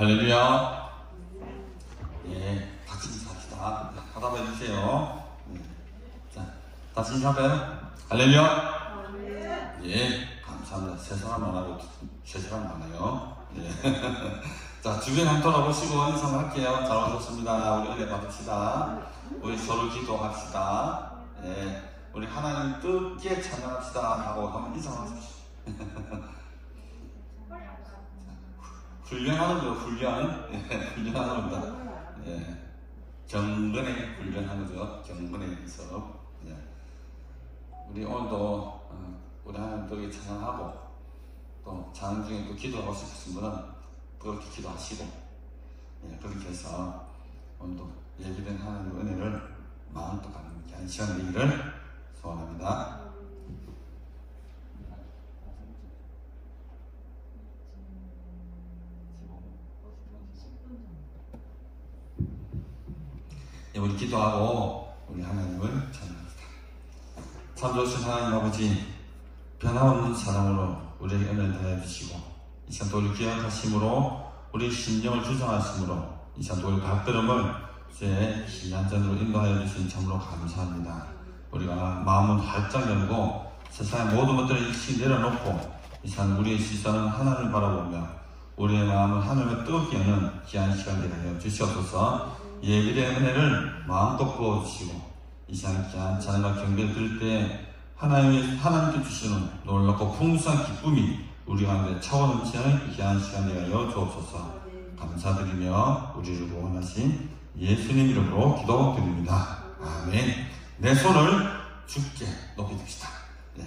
할렐루야. 예, 같이 인사합시다. 하답 해주세요. 자, 다시 인사할까요? 할렐루야. 예, 감사합니다. 세 사람 안 하고 세 사람 많아요. 예. 자, 주변 한번 돌아보시고 인사할게요. 잘 오셨습니다. 우리 은혜 받읍시다. 우리 서로 기도합시다. 예, 우리 하나님 뜻있게 찬양합시다 하고 한번 인사하십시오. 훈련하는 거요, 훈련. 예, 훈련하는 겁니다. 예, 경건에 훈련하는 거죠. 경건에 있어. 예. 우리 오늘도 우리 하나님 또 찬양하고 또 찬양 중에 또 기도하고 싶으신 분은 그렇게 기도하시고, 예, 그렇게 해서 오늘도 예비된 하나님의 은혜를 마음껏 받는 귀한 시간 되기를 소원합니다. 예, 우리 기도하고 우리 하나님을 찬양합니다. 참 좋으신 하나님 아버지, 변함없는 사랑으로 우리에게 은혜를 더해주시고 이 시간 또 우리 기억하심으로 우리 심령을 주장하심으로 이 시간 또 우리 발걸음을 주의 희한전으로 인도하여 주신 참으로 감사합니다. 우리가 마음을 활짝 열고 세상의 모든 것들을 일찍 내려놓고 이 시간 우리의 시선은 하나님을 바라보며 우리의 마음을 하나님의 뜨겁게 여는 귀한 시간 되게 하여 주시옵소서. 예비된 은혜를 마음껏 부어주시고 이 시간 귀한 찬양과 경배를 드릴 때 하나님께 주시는 놀랍고 풍성한 기쁨이 우리 가운데 차고 넘치는 귀한 시간 되게 하여 주옵소서. 감사드리며 우리를 구원하신 예수님 이름으로 기도드립니다. 아멘. 내 손을 주께 높여줍시다. 네.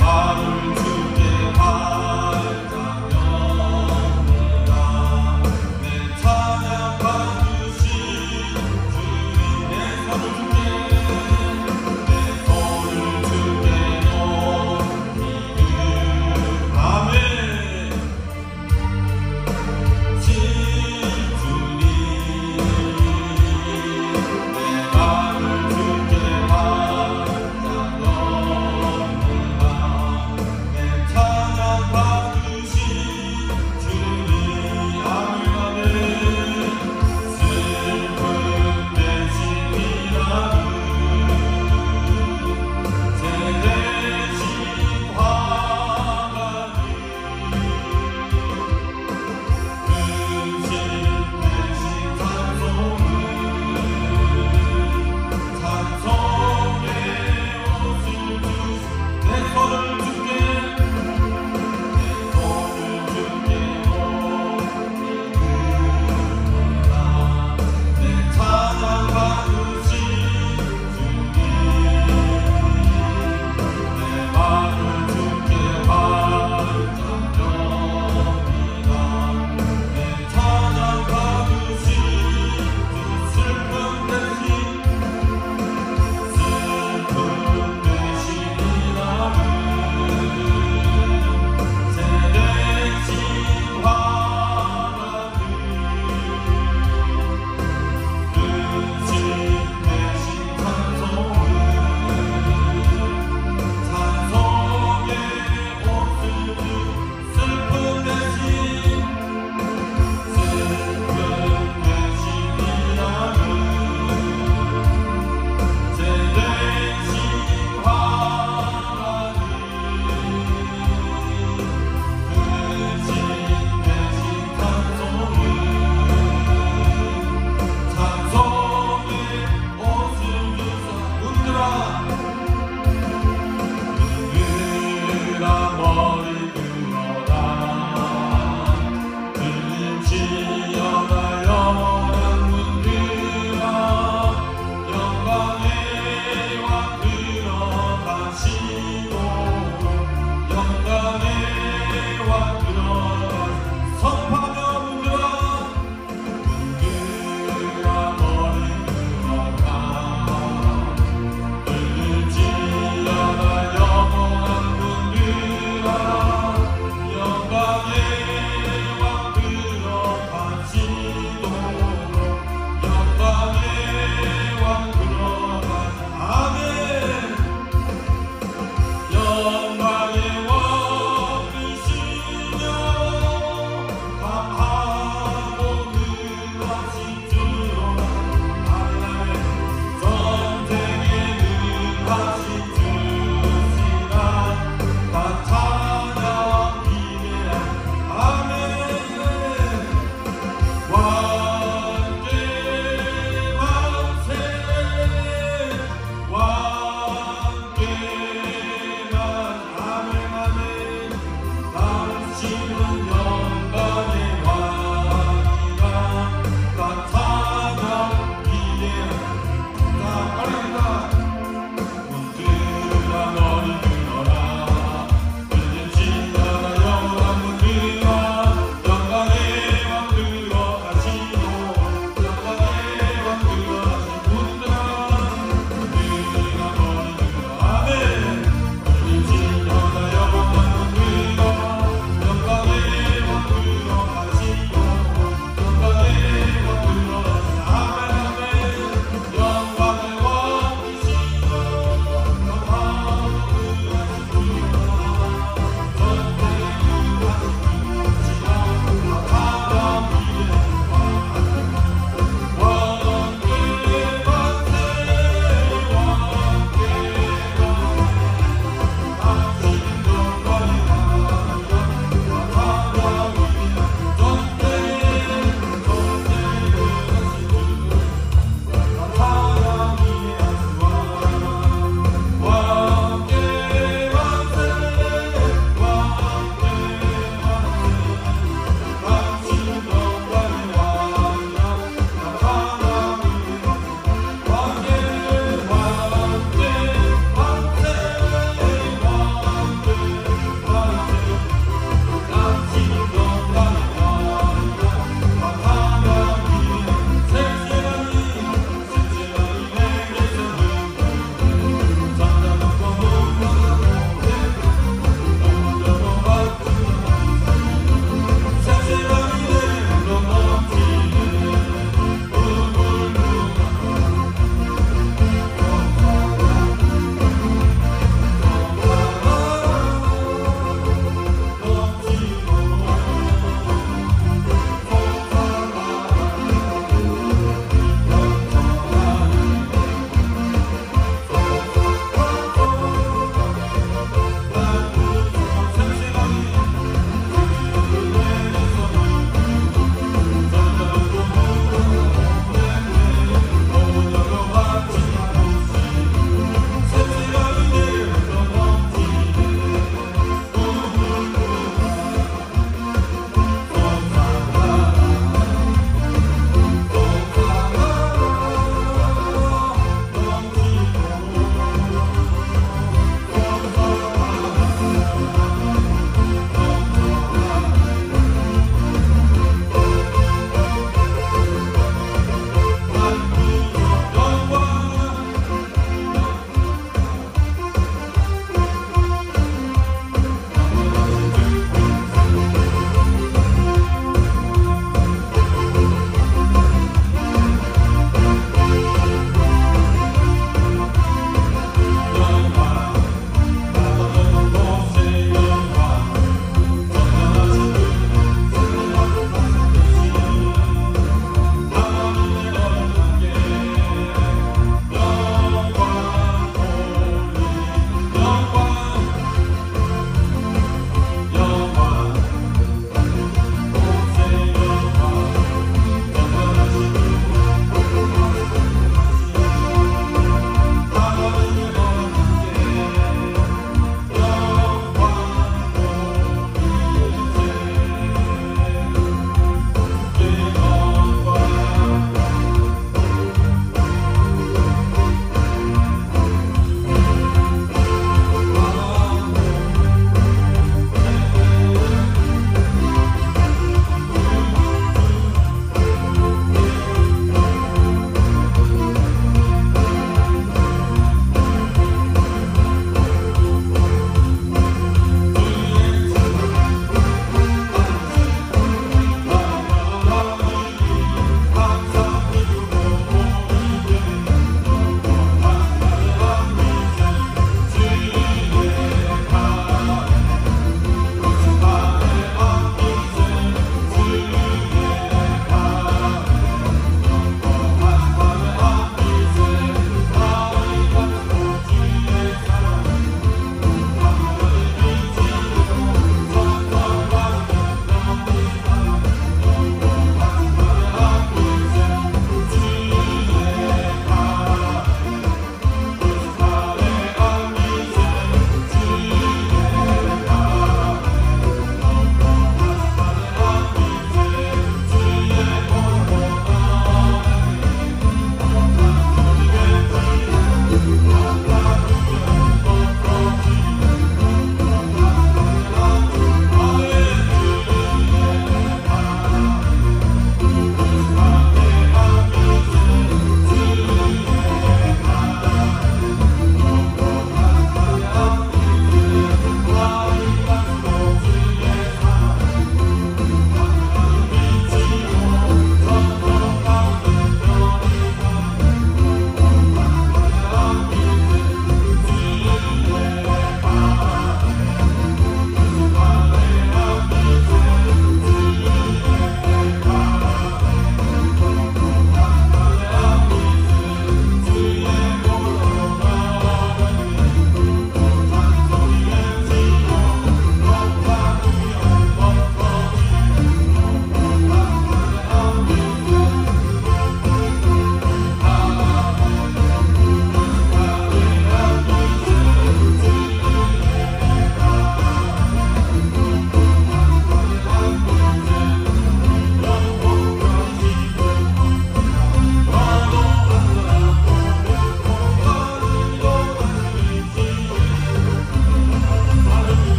마음을 주께 활짝 여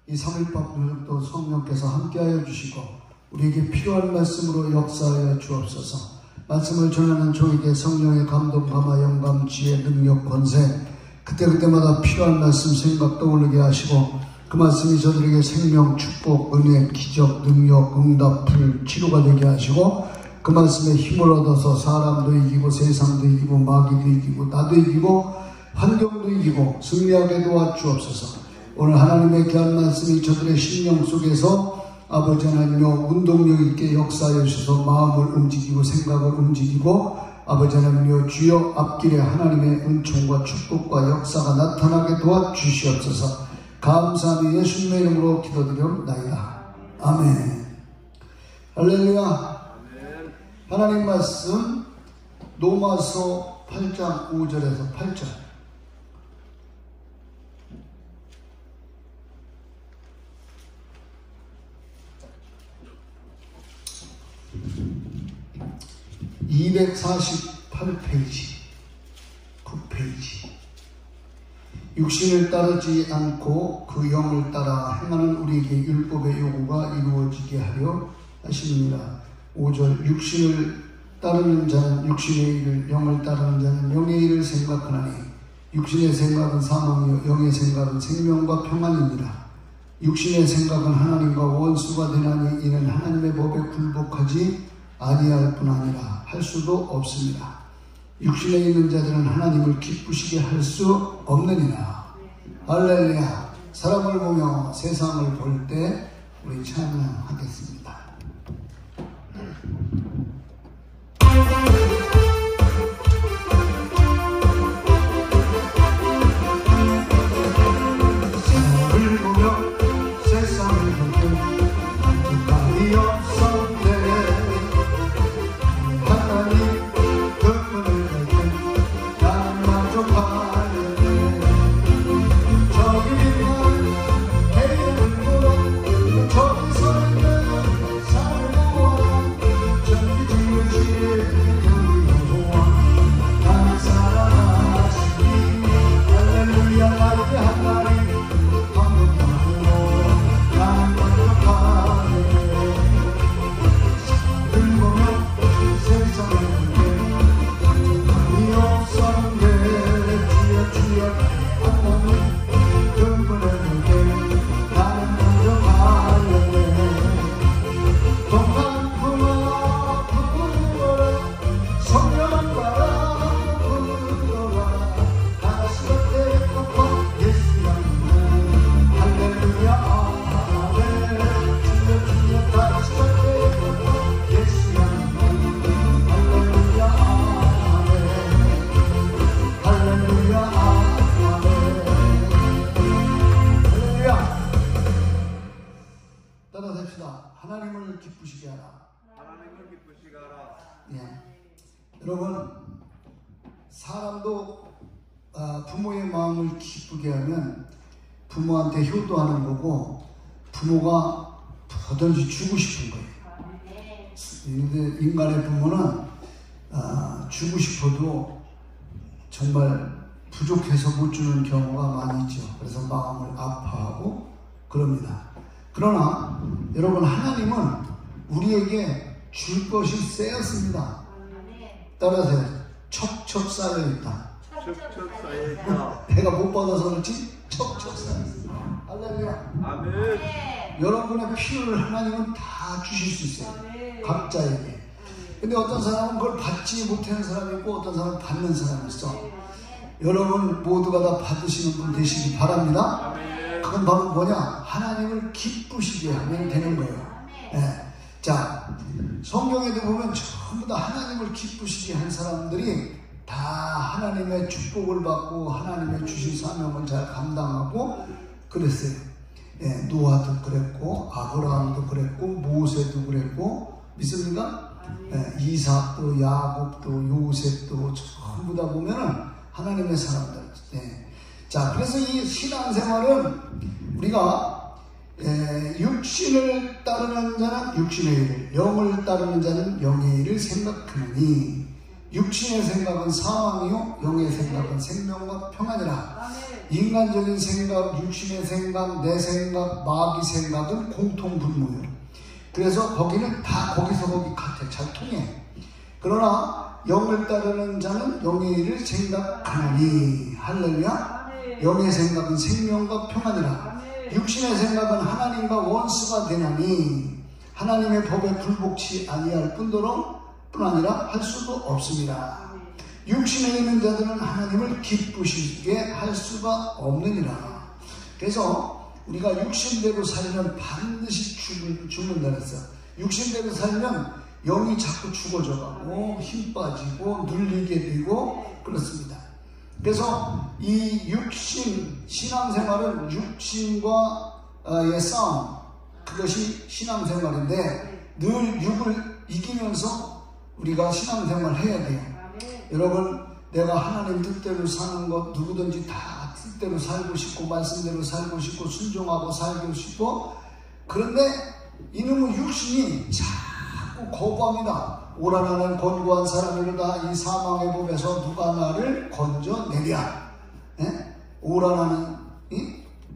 이 3일밥 누적도 성령께서 함께하여 주시고 우리에게 필요한 말씀으로 역사하여 주옵소서. 말씀을 전하는 저에게 성령의 감동, 감화, 영감, 지혜, 능력, 권세 그때그때마다 필요한 말씀 생각 떠오르게 하시고 그 말씀이 저들에게 생명, 축복, 은혜, 기적, 능력, 응답, 불, 치료가 되게 하시고 그 말씀에 힘을 얻어서 사람도 이기고 세상도 이기고 마귀도 이기고 나도 이기고 환경도 이기고 승리하게 도와주옵소서. 오늘 하나님의 귀한 말씀이 저들의 심령 속에서 아버지 하나님여 운동력 있게 역사하여 주셔서 마음을 움직이고 생각을 움직이고 아버지 하나님여 주여 앞길에 하나님의 은총과 축복과 역사가 나타나게 도와주시옵소서. 감사하며 예수님의 이름으로 기도드리옵나이다. 아멘. 할렐루야. 하나님 말씀 로마서 8장 5절에서 8절. (248페이지) 9페이지. 육신을 따르지 않고 그 영을 따라 행하는 우리에게 율법의 요구가 이루어지게 하려 하시느니라. 5절. 육신을 따르는 자는 육신의 일을, 영을 따르는 자는 영의 일을 생각하나니 육신의 생각은 사망이요 영의 생각은 생명과 평안이니라. 육신의 생각은 하나님과 원수가 되나니 이는 하나님의 법에 굴복하지 아니할 뿐 아니라 할 수도 없습니다. 육신에 있는 자들은 하나님을 기쁘시게 할 수 없느니라. 할렐루야. 사람을 보며 세상을 볼 때 우리 찬양하겠습니다. 사람을 보며 세상을 볼 때 만족함이 없었네. 저기 빛나는 해를 보러 저기 서는 예. 여러분, 사람도 부모의 마음을 기쁘게 하면 부모한테 효도하는 거고, 부모가 뭐든지 주고 싶은 거예요. 근데 인간의 부모는 주고 싶어도 정말 부족해서 못 주는 경우가 많이 있죠. 그래서 마음을 아파하고 그럽니다. 그러나 여러분, 하나님은 우리에게 줄 것이 쌓였습니다. 따라서 척척 쌓여있다. 척척 쌓여있다. 내가 못 받아서 그렇지 척척 쌓여있다. 할렐루야. 아멘. 여러분의 필요를 하나님은 다 주실 수 있어요. 각자에게. 근데 어떤 사람은 그걸 받지 못하는 사람이 있고 어떤 사람은 받는 사람이 있어. 여러분 모두가 다 받으시는 분 되시기 바랍니다. 그건 바로 뭐냐? 하나님을 기쁘시게 하면 되는 거예요. 네. 자, 성경에도 보면 전부 다 하나님을 기쁘시게 한 사람들이 다 하나님의 축복을 받고 하나님의 주신 사명을 잘 감당하고 그랬어요. 예, 노아도 그랬고 아브라함도 그랬고 모세도 그랬고 믿습니까? 예, 이삭도 야곱도 요셉도 전부 다 보면은 하나님의 사람들. 예. 자, 그래서 이 신앙생활은 우리가 육신을 따르는 자는 육신의 일, 영을 따르는 자는 영의 일을 생각하느니 육신의 생각은 사망이요 영의 생각은 생명과 평안이라. 인간적인 생각, 육신의 생각, 내 생각, 마귀 생각은 공통분모예요. 그래서 거기는 다 거기서 거기 같아. 잘 통해. 그러나 영을 따르는 자는 영의 일을 생각하느니. 할렐루야. 영의 생각은 생명과 평안이라. 육신의 생각은 하나님과 원수가 되나니 하나님의 법에 불복치 아니할 뿐 아니라 할 수도 없습니다. 육신에 있는 자들은 하나님을 기쁘시게 할 수가 없느니라. 그래서 우리가 육신대로 살면 반드시 죽는다 그랬어. 육신대로 살면 영이 자꾸 죽어져가고 힘 빠지고 눌리게 되고 그렇습니다. 그래서 이 육신, 신앙생활은 육신과의 싸움, 그것이 신앙생활인데 늘 육을 이기면서 우리가 신앙생활을 해야 돼요. 여러분, 내가 하나님 뜻대로 사는 것 누구든지 다 뜻대로 살고 싶고 말씀대로 살고 싶고 순종하고 살고 싶고, 그런데 이놈의 육신이 자꾸 거부합니다. 오라나는 권고한 사람이로다. 이 사망의 법에서 누가 나를 건져내랴. 예? 오라나는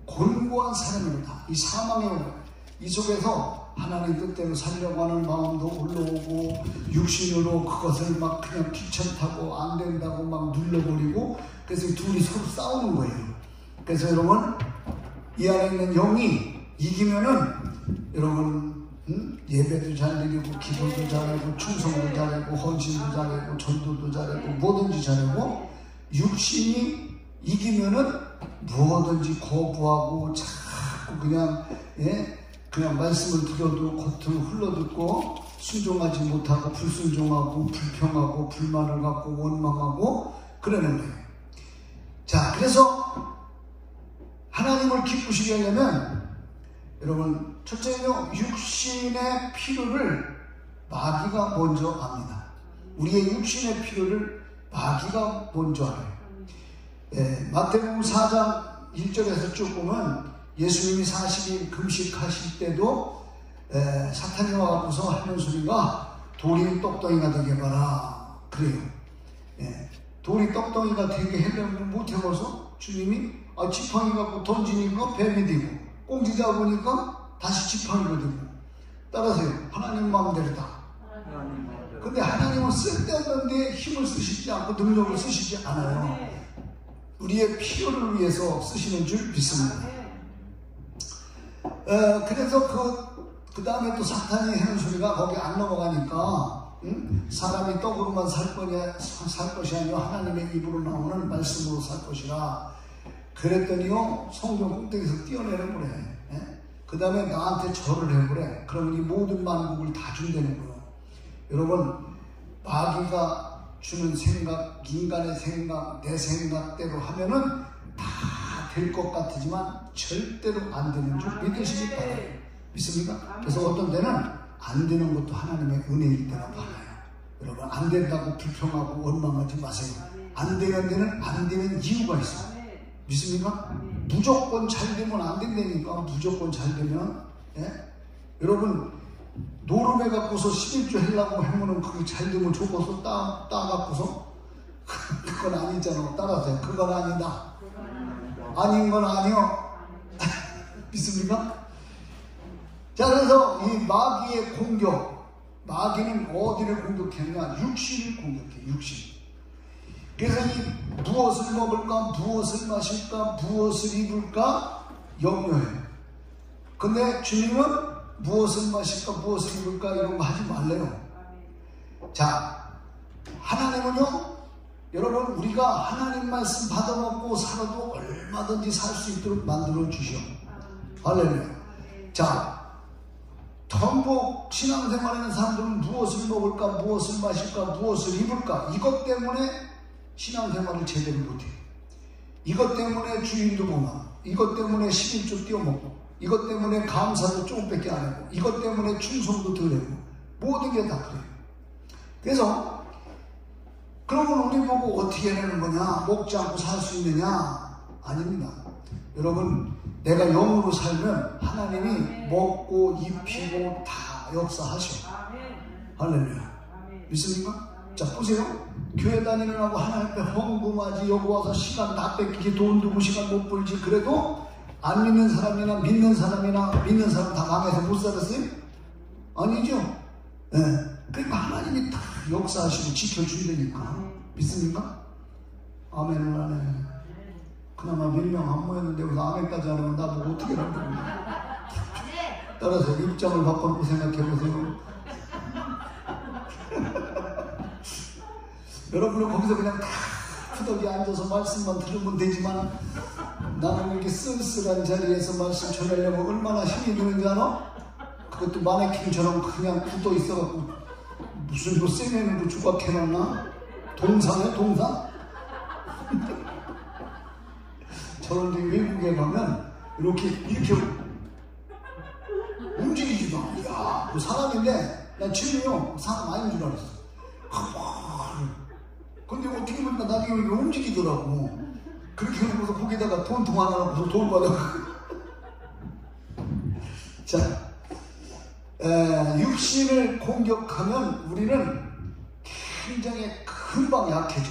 권고한 사람이로다. 이 사망의 법, 이 속에서 하나님 뜻대로 살려고 하는 마음도 올라오고 육신으로 그것을 막 그냥 귀찮다고 안 된다고 막 눌러버리고, 그래서 둘이 서로 싸우는 거예요. 그래서 여러분, 이 안에 있는 영이 이기면은 여러분 예배도 잘 드리고 기도도 잘하고 충성도 잘하고 헌신도 잘하고 전도도 잘하고 뭐든지 잘하고, 육신이 이기면은 뭐든지 거부하고 자꾸 그냥 그냥 말씀을 들어도 겉으로 흘러듣고 순종하지 못하고 불순종하고 불평하고 불만을 갖고 원망하고 그러는 거예요. 자, 그래서 하나님을 기쁘시게 하려면 여러분, 첫째는요, 육신의 필요를 마귀가 먼저 압니다. 우리의 육신의 필요를 마귀가 먼저 알아요. 마태복음 4장 1절에서 쭉 보면 예수님이 40일 금식하실 때도 사탄이 와서 하는 소리가 돌이 떡덩이가 되게 봐라 그래요. 돌이 떡덩이가 되게 하려면 못해서 주님이 지팡이 갖고 던지니까 뱀이 되고 꽁지 잡으니까 다시 지팡이가 되고. 따라서요, 하나님 마음대로다. 근데 하나님은 쓸데없는 데 힘을 쓰시지 않고 능력을 쓰시지 않아요. 우리의 필요를 위해서 쓰시는 줄 믿습니다. 그래서 그 다음에 또 사탄이 하는 소리가 거기 안 넘어가니까 사람이 떡으로만 살 것이 아니라 하나님의 입으로 나오는 말씀으로 살 것이라. 그랬더니요, 성경 꼭대기에서 뛰어내려 그래. 그 다음에 나한테 절을 해보래. 그러면 이 모든 만국을 다 준다는 거예요. 여러분, 마귀가 주는 생각, 인간의 생각, 내 생각대로 하면은 다 될 것 같지만 절대로 안 되는 줄 믿으시기 바라요. 믿습니까? 그래서 어떤 데는 안 되는 것도 하나님의 은혜일 때가 많아요. 여러분, 안 된다고 불평하고 원망하지 마세요. 안 되는 데는 안 되는 이유가 있어요. 믿습니까? 무조건 잘 되면 안 된다니까. 무조건 잘 되면. 여러분, 노름해 갖고서 11조 하려고 하면은 그게 잘 되면 좋고서 따 갖고서 그건 아니잖아. 따라서 그건 아니다. 아닌 건 아니요. 믿습니까? 자, 그래서 이 마귀의 공격, 마귀는 어디를 공격했냐? 육신을 공격해. 육신. 그래서 이 무엇을 먹을까, 무엇을 마실까, 무엇을 입을까 염려해. 근데 주님은 무엇을 마실까, 무엇을 입을까 이런 거 하지 말래요. 자, 하나님은요, 여러분, 우리가 하나님 말씀 받아먹고 살아도 얼마든지 살 수 있도록 만들어 주셔. 할렐루야. 자, 전복 신앙생활하는 사람들은 무엇을 먹을까, 무엇을 마실까, 무엇을 입을까, 이것 때문에 신앙생활을 제대로 못해요. 이것 때문에 주일도 못 나와. 이것 때문에 11조 띄워먹고, 이것 때문에 감사도 조금밖에 안 하고, 이것 때문에 충성도 덜 하고, 모든 게 다 그래요. 그래서 그러면 우리 보고 어떻게 해내는 거냐? 먹지 않고 살 수 있느냐? 아닙니다. 여러분, 내가 영으로 살면 하나님이 먹고 입히고 다 역사하셔. 할렐루야. 믿습니까? 자, 보세요. 교회 다니는 하고 하나님 앞에 헌금하지, 여기 와서 시간 다 뺏기지, 돈 두고 시간 못 벌지, 그래도 안 믿는 사람이나 믿는 사람이나 믿는 사람 다 망해서 못 살았어요? 아니죠? 예. 그러니까 하나님이 다 역사하시고 지켜주시니까. 믿습니까? 아멘을 하네. 그나마 몇 명 안 모였는데 왜 아멘까지 안 하면 나보고 어떻게 하는 겁니까? 따라서 입장을 바꿔놓고 생각해보세요. 여러분은 거기서 그냥 다 푸덕이 앉아서 말씀만 들으면 되지만 나는 이렇게 쓸쓸한 자리에서 말씀 전하려면 얼마나 힘이 드는지 알아? 그것도 마네킹처럼 그냥 굳어 있어갖고 무슨 뭐 쇠매는 거 조각해놨나? 동상이야 동상? 저런데 외국에 가면 이렇게 움직이지도 않아. 야, 그 사람인데 난 처음이요 사람 아닌 줄 알았어. 근데 어떻게 보니까 나중에 이렇게 움직이더라고. 그렇게 해놓고서 거기다가 돈 통화하고 돈 받아고. 자, 육신을 공격하면 우리는 굉장히 금방 약해져.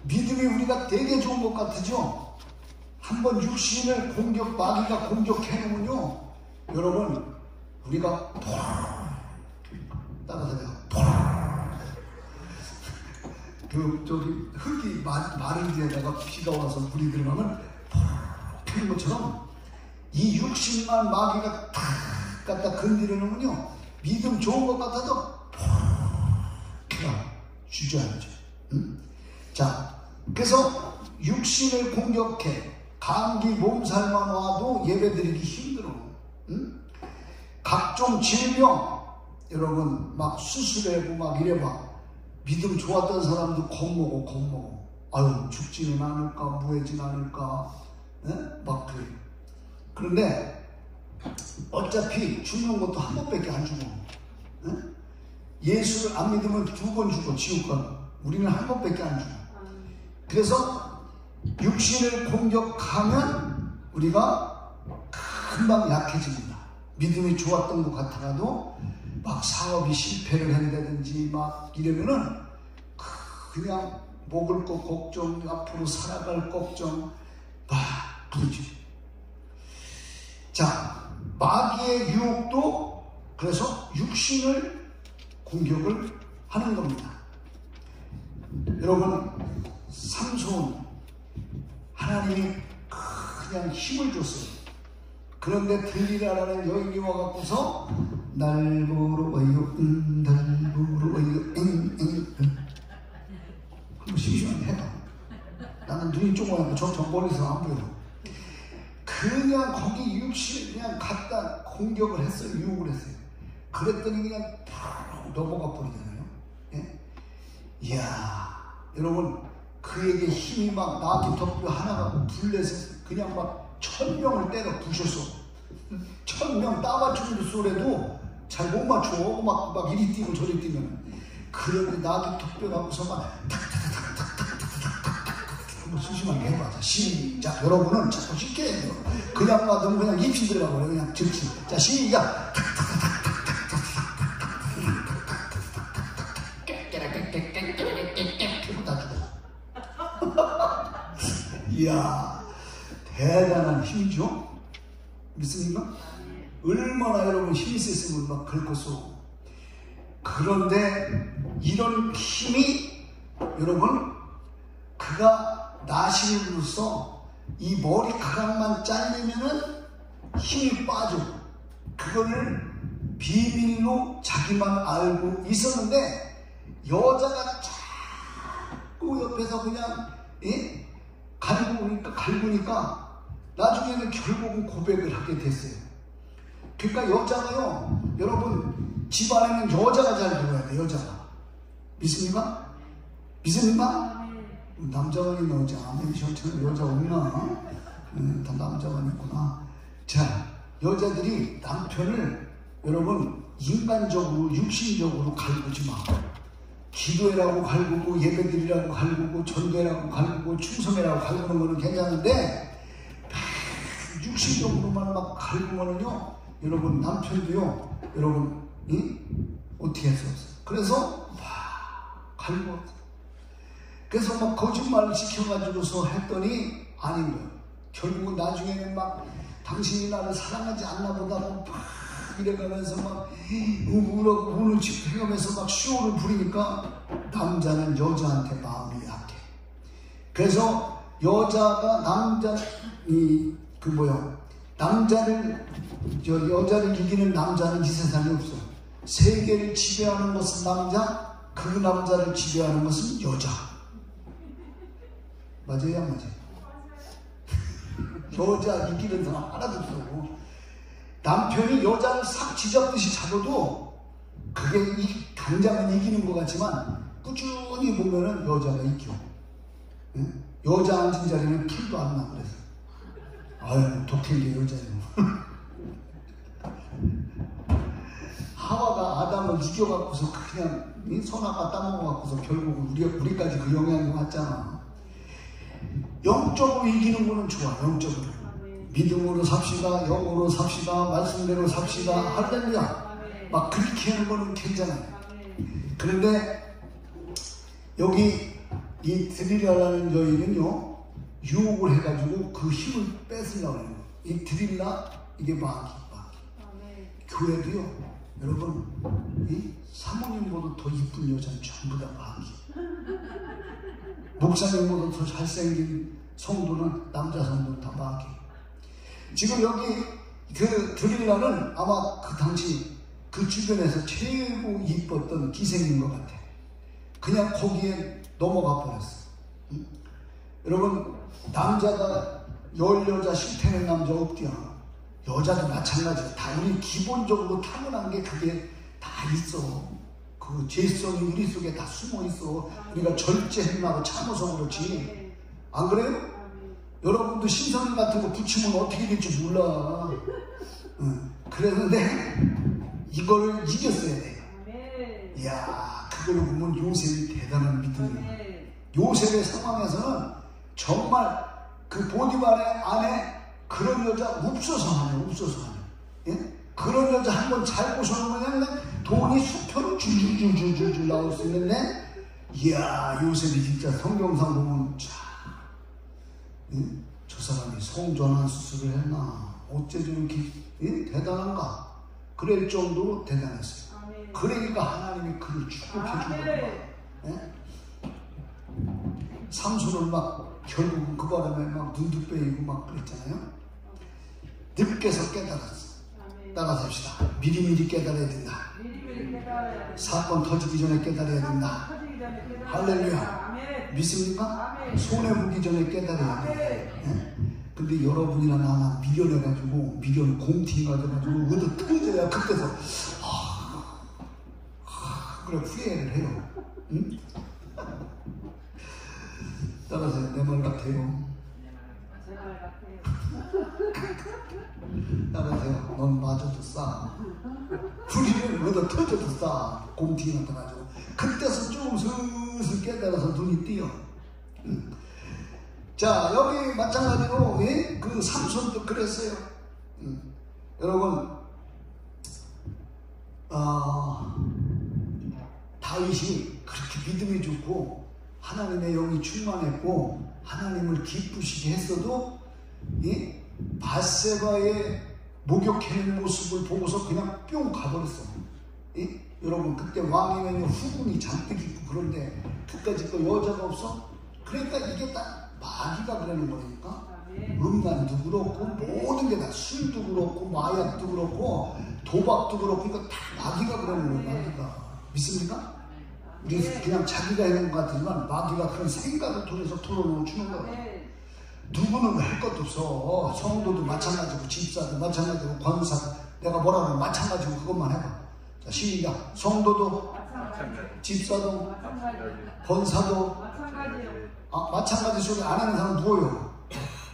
믿음이 우리가 되게 좋은 것 같으죠? 한번 육신을 마귀가 공격해놓으면요, 여러분, 우리가 따라서 저기 흙이 마른 데에다가 비가 와서 물이 들어가면 그런 것처럼 이 육신만 마귀가 탁 갖다 건드려 놓으면요, 믿음 좋은 것 같아도 그냥 주저앉죠. 자, 그래서 육신을 공격해. 감기 몸살만 와도 예배드리기 힘들어. 각종 질병, 여러분 막 수술하고 막 이래봐. 믿음 좋았던 사람도 겁먹어. 아유, 죽지는 않을까, 무해지는 않을까, 막 그래. 그런데 어차피 죽는 것도 한 번밖에 안 죽어. 예수를 안 믿으면 2번 죽어, 지옥 가면. 우리는 한 번밖에 안 죽어. 그래서 육신을 공격하면 우리가 금방 약해집니다. 믿음이 좋았던 것 같아도 막 사업이 실패를 한다든지 막 이러면은 그냥 먹을 거 걱정, 앞으로 살아갈 걱정 막 그러지. 자, 마귀의 유혹도 그래서 육신을 공격을 하는 겁니다. 여러분, 삼손 하나님이 그냥 힘을 줬어요. 그런데 들리라라는 여인이 와갖고서 날 보러 와요, 날 보러 와요, 한번 시시한 해봐. 나는 눈이 조그마하고 저 멀리서 안 보여. 그냥 거기 육신을 그냥 갖다 공격을 했어요. 유혹을 했어요. 그랬더니 그냥 넘어가 버리잖아요. 예? 이야, 여러분, 그에게 힘이 막 나귀 덮여 하나가 불내서 그냥 막 1000명을 때려 부셔서 1000명 따맞춤도 쏘래도 잘 못 맞춰. 막 이리 뛰고 저리 뛰면. 그런데 나도 턱뼈 갖고서 막 탁탁탁탁탁탁탁탁탁탁 수심하게 해봐. 자, 시작. 여러분은 자꾸 쉽게 해야 돼요. 그냥 놔두면 그냥 입시 들어가 버려. 그냥 즉시. 자, 시작. 이야, 대단한 힘이죠? 믿습니까? 얼마나 여러분 힘이 셌으면 막 그럴 것이고. 그런데 이런 힘이 여러분, 그가 나심으로써 이 머리카락만 잘리면은 힘이 빠져. 그거를 비밀로 자기만 알고 있었는데, 여자가 자꾸 옆에서 그냥 갈구니까 나중에는 결국은 고백을 하게 됐어요. 그러니까 여자가요, 여러분, 집안에는 여자가 잘 들어야 돼. 여자가. 믿습니까? 믿습니까? 남자만 있나 보지. 아멘션처럼 여자 없나? 다 남자만 있구나. 자, 여자들이 남편을 여러분 인간적으로 육신적으로 갈구지 마. 기도해라고 갈구고 예배드리라고 갈구고 전도해라고 갈구고 충성해라고 갈구는 거는 괜찮은데 육신적으로만 막 갈구면은요, 여러분 남편도요, 여러분 어떻게 할 수 없어요. 그래서 막 갈구. 그래서 막 거짓말을 시켜가지고서 했더니 아닌 거예요. 결국은 나중에는 막 당신이 나를 사랑하지 않나 보다 막 이래가면서 막 우는 척 해가면서 막 쇼를 부리니까 남자는 여자한테 마음이 약해. 그래서 여자가 여자를 이기는 남자는 이 세상에 없어. 세계를 지배하는 것은 남자, 그 남자를 지배하는 것은 여자. 맞아요, 안 맞아요? 여자 이기는 사람 하나도 없어. 남편이 여자를 싹 쥐잡듯이 잡아도 그게 당장은 이기는 것 같지만 꾸준히 보면은 여자가 이겨. 응? 여자 앉은 자리는 풀도 안 나. 그래서 아유, 독한 게 여자예요. 하와가 아담을 이겨갖고서 그냥 선악과 따먹어갖고서 결국 우리까지 그 영향이 왔잖아. 영적으로 이기는 거는 좋아. 영적으로 믿음으로 삽시다, 영으로 삽시다, 말씀대로 삽시다, 할렐루야. 막 그렇게 하는 거는 괜찮아요. 그런데 여기 이 드릴라라는 여인은요, 유혹을 해가지고 그 힘을 뺏으려고 해요. 이 드릴라, 이게 마귀. 교회도요, 여러분, 이 사모님보다 더 이쁜 여자는 전부 다 마귀. 목사님보다 더 잘생긴 성도는, 남자 성도는 다 마귀. 지금 여기 그 드릴라는 아마 그 당시 그 주변에서 최고 이뻤던 기생인 것 같아. 그냥 거기에 넘어가 버렸어. 응? 여러분, 남자가 여자 싫다는 남자 없디야. 여자도 마찬가지야. 다 우리 기본적으로 타고난 게 그게 다 있어. 그 죄성이 우리 속에 다 숨어 있어. 우리가 절제했나고 참아서 그렇지. 안 그래요? 여러분도 신선 같은 거 붙이면 어떻게 될지 몰라. 그랬는데 이거를 이겼어야 돼. 이야, 그걸 보면 요셉이 대단한 믿음이야. 요셉의 상황에서는 정말 그 보디발의 안에 그런 여자 없어서 하네. 예? 그런 여자 한 번 잘 보셔놓으면 돈이 수표로 줄줄줄줄줄 나올 수 있는데, 이야, 요셉이 진짜 성경상 보면 저 사람이 성전환 수술을 했나? 어째 저렇게 대단한가? 그럴 정도로 대단했어요. 그러니까 하나님이 그를 축복해 준 거예요. 삼손을 막 결국은 그 바람에 막 눈도 빼이고 막 그랬잖아요. 늦게서 깨달았어. 따라서 합시다. 미리미리 깨달아야 된다. 사건 터지기 전에 깨달아야 된다. 할렐루야. 믿습니까? 손해보기 전에 깨달아야 돼. 근데 여러분이나 나나 미련해가지고, 미련 공팅 가져가지고 얻어 터져야 그때서 그래 후회를 해요. 응? 따라서 내 말 같아요. 따라하세요. 넌 맞아도 싸. 부리를 얻어 터져도 싸. 곰튀기 나타나지고. 그때서 좀 슬슬 깨달아서 눈이 띄어. 자, 여기 마찬가지로 예? 그 삼손도 그랬어요. 여러분, 다윗이 그렇게 믿음이 좋고 하나님의 영이 충만했고 하나님을 기쁘시게 했어도 예? 바세바의 목욕하는 모습을 보고서 그냥 뿅 가버렸어. 예? 여러분, 그때 왕이면 후궁이 잔뜩 있고 그런데 그까짓 거 여자가 없어? 그러니까 이게 다 마귀가 그러는 거니까. 음란도 그렇고 모든 게 다 술도 그렇고 마약도 그렇고 도박도 그렇고 이거 다 마귀가 그러는 거예요. 마귀가. 믿습니까? 우리 그냥 자기가 하는 것 같지만 마귀가 그런 생각을 통해서 털어놓어 주는 거예요. 누구는 할 것도 없어. 성도도 마찬가지고 집사도 마찬가지고 권사도 내가 뭐라 그러면 마찬가지고 그것만 해봐. 자, 시작. 성도도 집사도 권사도 마찬가지 소리 안 하는 사람 누구예요?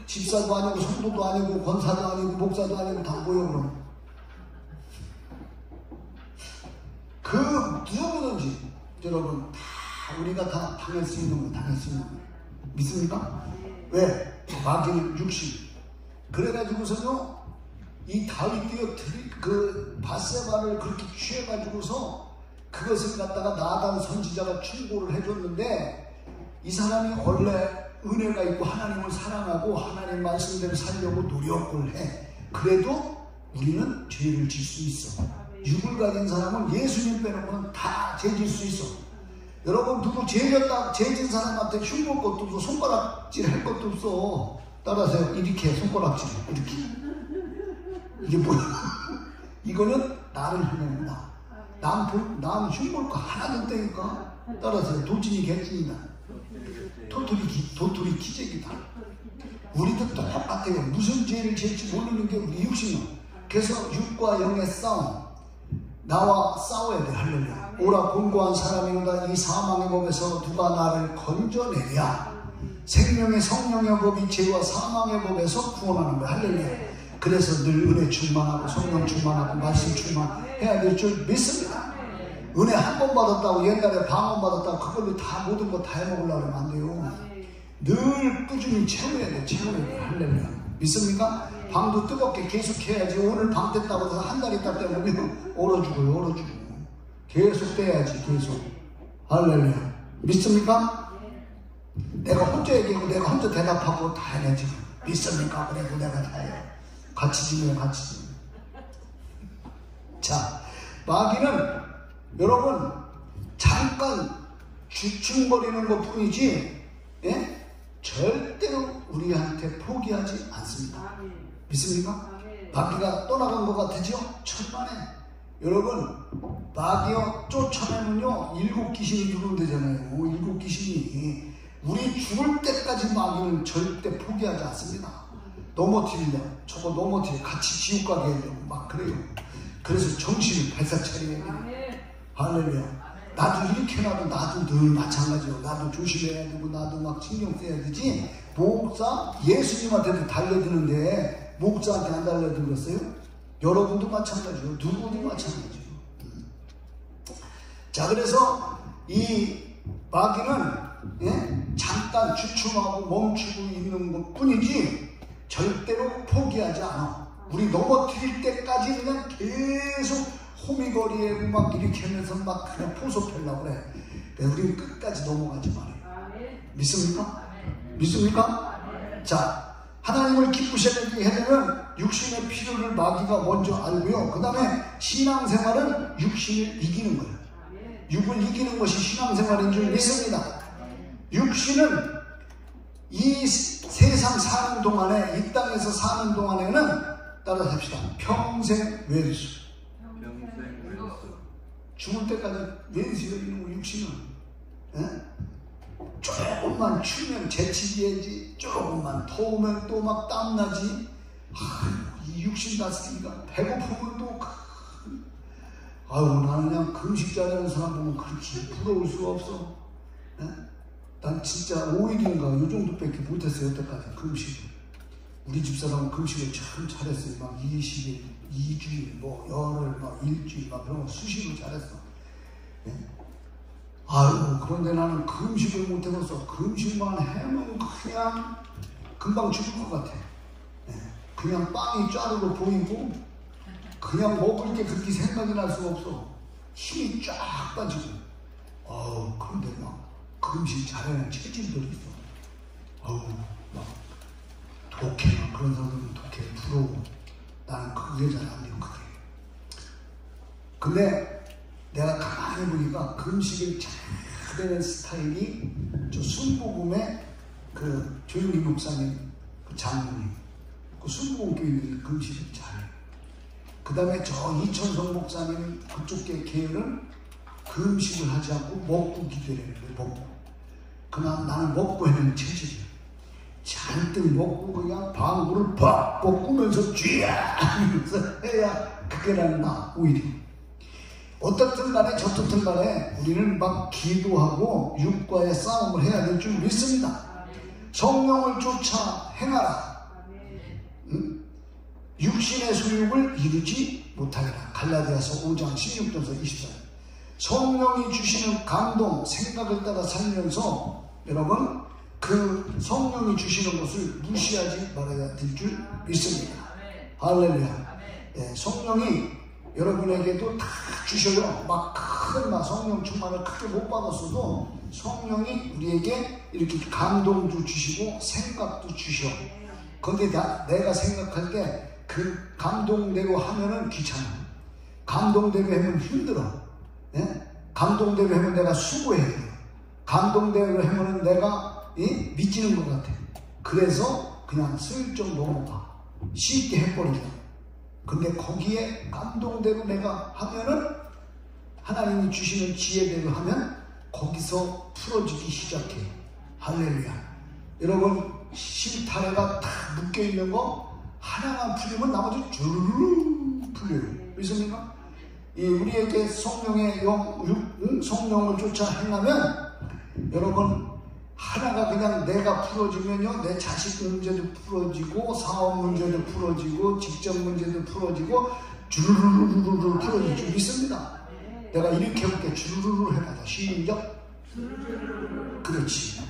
집사도 아니고 성도도 아니고 권사도 아니고 목사도 아니고 다 뭐예요 그럼? 그 누구든지 여러분 다 우리가 다 당할 수 있는 거 당할 수 있는 거 믿습니까? 왜? 마귀는 육신. 그래가지고서요 이 다윗이요 그 바세바를 그렇게 취해가지고서 그것을 갖다가 나단 선지자가 충고를 해줬는데 이 사람이 원래 은혜가 있고 하나님을 사랑하고 하나님 말씀대로 살려고 노력을 해. 그래도 우리는 죄를 질 수 있어. 육을 가진 사람은 예수님 빼놓고는 다 죄질 수 있어. 여러분 누구 죄진 사람한테 흉볼 것도 없어. 손가락질 할 것도 없어. 따라하세요. 이렇게 손가락질 이렇게. 이게 뭐야? 이거는 나를 흉내낸다. 남 흉볼 거 하나도 없다니까. 따라하세요. 도찐이 개찐이다. 도토리 기적이다. 우리도 똑같아요. 무슨 죄를 지을지 모르는 게 우리 육신이요. 그래서 육과 영의 싸움. 나와 싸워야 돼. 할렐루야. 오라 공고한 사람이로다. 이 사망의 법에서 누가 나를 건져내랴. 생명의 성령의 법이 죄와 사망의 법에서 구원하는 거야. 할렐루야. 그래서 늘 은혜 충만하고 성령 충만하고 말씀 충만해야 될 줄 믿습니다. 은혜 한 번 받았다고 옛날에 방언 받았다고 그걸로 다 모든 거 다 해먹으려고 하면 안 돼요. 늘 꾸준히 채워야 돼. 채워야 돼. 할렐루야. 믿습니까? 방도 뜨겁게 계속 해야지. 오늘 방 뗐다고 해서 한 달 있다 때문에 얼어 죽어요. 계속 떼야지. 계속. 할렐루야. 믿습니까? 내가 혼자 얘기하고 내가 혼자 대답하고 다 해야 지금. 믿습니까? 그래도 내가 다 해요. 같이 지내요. 자, 마귀는 여러분 잠깐 주춤거리는 것 뿐이지 예? 절대로 우리한테 포기하지 않습니다. 믿습니까? 마귀가 떠나간 것 같으죠? 천만에. 여러분 마귀요 쫓아내면요 7귀신이 들어온대잖아요. 7귀신이 우리 죽을 때까지 마귀는 절대 포기하지 않습니다. 넘어뜨리려 저거 넘어뜨려 같이 지옥 가게 하려고 막 그래요. 그래서 정신을 발사 차려야 돼요. 할렐루야. 나도 이렇게 해놔도 나도 늘 마찬가지요. 나도 조심해야 되고 나도 막 신경 써야 되지. 목사 예수님한테도 달려드는데 목사한테 안 달려들었어요? 여러분도 마찬가지요. 누구도 마찬가지요. 자, 그래서 이 마귀는 예? 잠깐 주춤하고 멈추고 있는 것 뿐이지 절대로 포기하지 않아. 우리 넘어뜨릴 때까지 그냥 계속 호미거리에 막 이렇게 하면서 막 그냥 포섭하려고 그래. 우리는 끝까지 넘어가지 말아요. 믿습니까? 믿습니까? 자, 하나님을 기쁘시게 해내면 육신의 필요를 마귀가 먼저 알고요. 그 다음에 신앙생활은 육신을 이기는 거예요. 육을 이기는 것이 신앙생활인 줄 믿습니다. 육신은 이 세상 사는 동안에 이 땅에서 사는 동안에는 따라서 합시다. 평생 왼수. 죽을 때까지 왼수가 있는 거 육신은 예? 조금만 추면 재치기해야지. 조금만 더우면 또 막 땀나지. 이 육신 다스리기가 배고프면 또 아유 나는 그냥 금식 잘하는 사람 보면 그렇게 부러울 수가 없어. 예? 난 진짜 5일인가 요 정도밖에 못했어요. 여태까지 금식을. 우리 집사람은 금식을 참 잘했어요. 막 20일, 2주일, 뭐 열흘, 막 일주일, 막 그런 거 수시로 잘했어. 예? 아유, 그런데 나는 금식을 못 해봤어. 금식만 하면 그냥 금방 죽을 것 같아. 예? 그냥 빵이 짜르르 보이고 그냥 먹을 게 그렇게 생각이 날 수가 없어. 힘이 쫙 빠지고. 그런데 막 금식 잘하는 체질들이 있어. 막 독해, 그런 사람들은 독해, 부러워. 나는 그게 잘 안 돼요, 그게. 근데 내가 가만히 보니까 금식을 잘 되는 스타일이 저 순복음의 그 조용기 목사님, 그 장로님, 그 순복음 교인들이 금식을 잘해요. 그 다음에 저 이천성 목사님 그쪽 계열은 금식을 하지 않고 먹고 기도를 해요, 먹고. 그러나 나는 먹고 해는 체질이야. 잔뜩 먹고 그냥 방구를 팍 볶으면서 쥐야 하면서 해야 그게 나 오히려. 어떻든 간에 저떻든 간에 우리는 막 기도하고 육과의 싸움을 해야 될 줄 믿습니다. 성령을 쫓아 행하라. 응? 육신의 소욕을 이루지 못하리라. 갈라디아서 5장 16절에서 24절. 성령이 주시는 감동, 생각을 따라 살면서 여러분 그 성령이 주시는 것을 무시하지 말아야 될 줄 믿습니다. 할렐루야. 예, 성령이 여러분에게도 다 주셔요. 막 큰 성령 충만을 크게 못 받았어도 성령이 우리에게 이렇게 감동도 주시고 생각도 주셔. 근데 내가 생각할 때 그 감동대로 하면은 귀찮아. 감동대로 하면 힘들어. 예? 감동대로 하면 내가 수고해야 돼. 감동대로 하면은 내가 미치는 것 같아. 그래서 그냥 슬쩍 넘어가. 쉽게 해버리자. 근데 거기에 감동대로 내가 하면은 하나님이 주시는 지혜대로 하면 거기서 풀어지기 시작해. 할렐루야. 여러분 실타래가 다 묶여있는 거 하나만 풀리면 나머지 주르르 풀려요. 믿습니까? 우리에게 성령의 성령을 쫓아 행하면 여러분 하나가 그냥 내가 풀어지면요 내 자식 문제도 풀어지고 사업 문제도 풀어지고 직접 문제도 풀어지고 주르르르르 풀어질 줄 믿습니다. 내가 이렇게 해볼게. 주르르르 해봐자. 시작. 그렇지.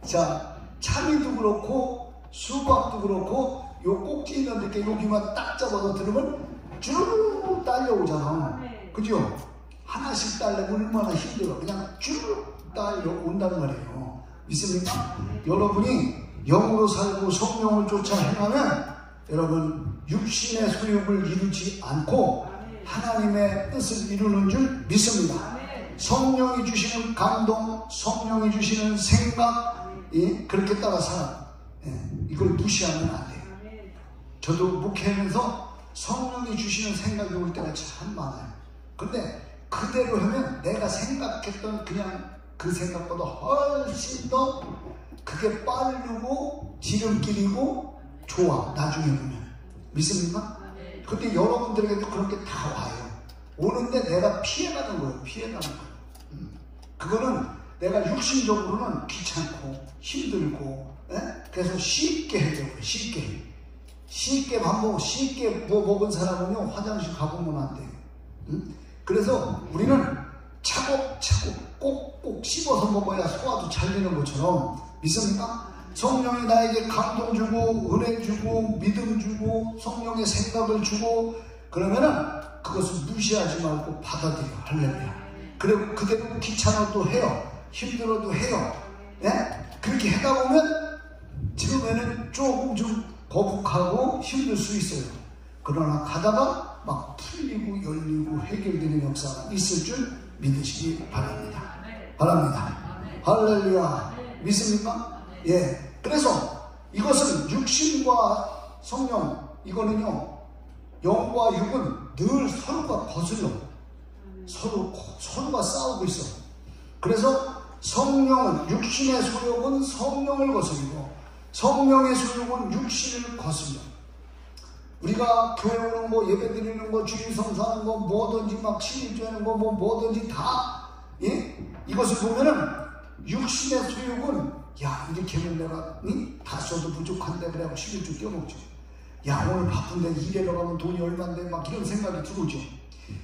자, 참이도 그렇고 수박도 그렇고 요 꼭지 있는 데께 여기만 딱 잡아서 들으면 주르르르 딸려오잖아. 그죠? 하나씩 딸려면 얼마나 힘들어. 그냥 주르르 딸려온단 말이에요. 믿습니까? 여러분이 영으로 살고 성령을 쫓아 행하면 여러분 육신의 소욕을 이루지 않고 하나님의 뜻을 이루는 줄 믿습니다. 성령이 주시는 감동, 성령이 주시는 생각, 그렇게 따라 살아. 이걸 무시하면 안 돼요. 저도 목회하면서 성령이 주시는 생각이 올 때가 참 많아요. 근데 그대로 하면 내가 생각했던 그냥 그 생각보다 훨씬 더 그게 빠르고 지름길이고 좋아. 나중에 보면. 믿습니까? 근데 여러분들에게도 그렇게 다 와요. 오는데 내가 피해가는 거예요. 피해가는 거예요. 그거는 내가 육신적으로는 귀찮고 힘들고 그래서 쉽게 해줘요. 쉽게 밥 먹고 쉽게 뭐 먹은 사람은요 화장실 가보면 안 돼요. 그래서 우리는 차곡차곡 꼭꼭 씹어서 먹어야 소화도 잘 되는 것처럼 믿습니까? 성령이 나에게 감동 주고 은혜 주고 믿음 주고 성령의 생각을 주고 그러면은 그것을 무시하지 말고 받아들여. 할렐루야. 그리고 그대로 귀찮아도 해요. 힘들어도 해요. 그렇게 하다 보면 처음에는 조금 좀 거북하고 힘들 수 있어요. 그러나 가다가 막 풀리고 열리고 해결되는 역사가 있을 줄 믿으시기 바랍니다. 할렐루야. 믿습니까? 예. 그래서 이것은 육신과 성령, 이거는요, 영과 육은 늘 서로가 거슬려. 서로가 싸우고 있어. 그래서 성령은, 육신의 소욕은 성령을 거슬리고, 성령의 소욕은 육신을 거슬려. 우리가 교회 오는 거, 예배 드리는 거, 주일 성수하는 거, 뭐든지 막 신일주하는 거, 뭐든지 다, 이것을 보면은 육신의 소욕은 야 이렇게 하면 내가 다 써도 부족한데 그래갖고 11주 껴먹죠. 야 오늘 바쁜데 일하러 가면 돈이 얼만데 막 이런 생각이 들어오죠.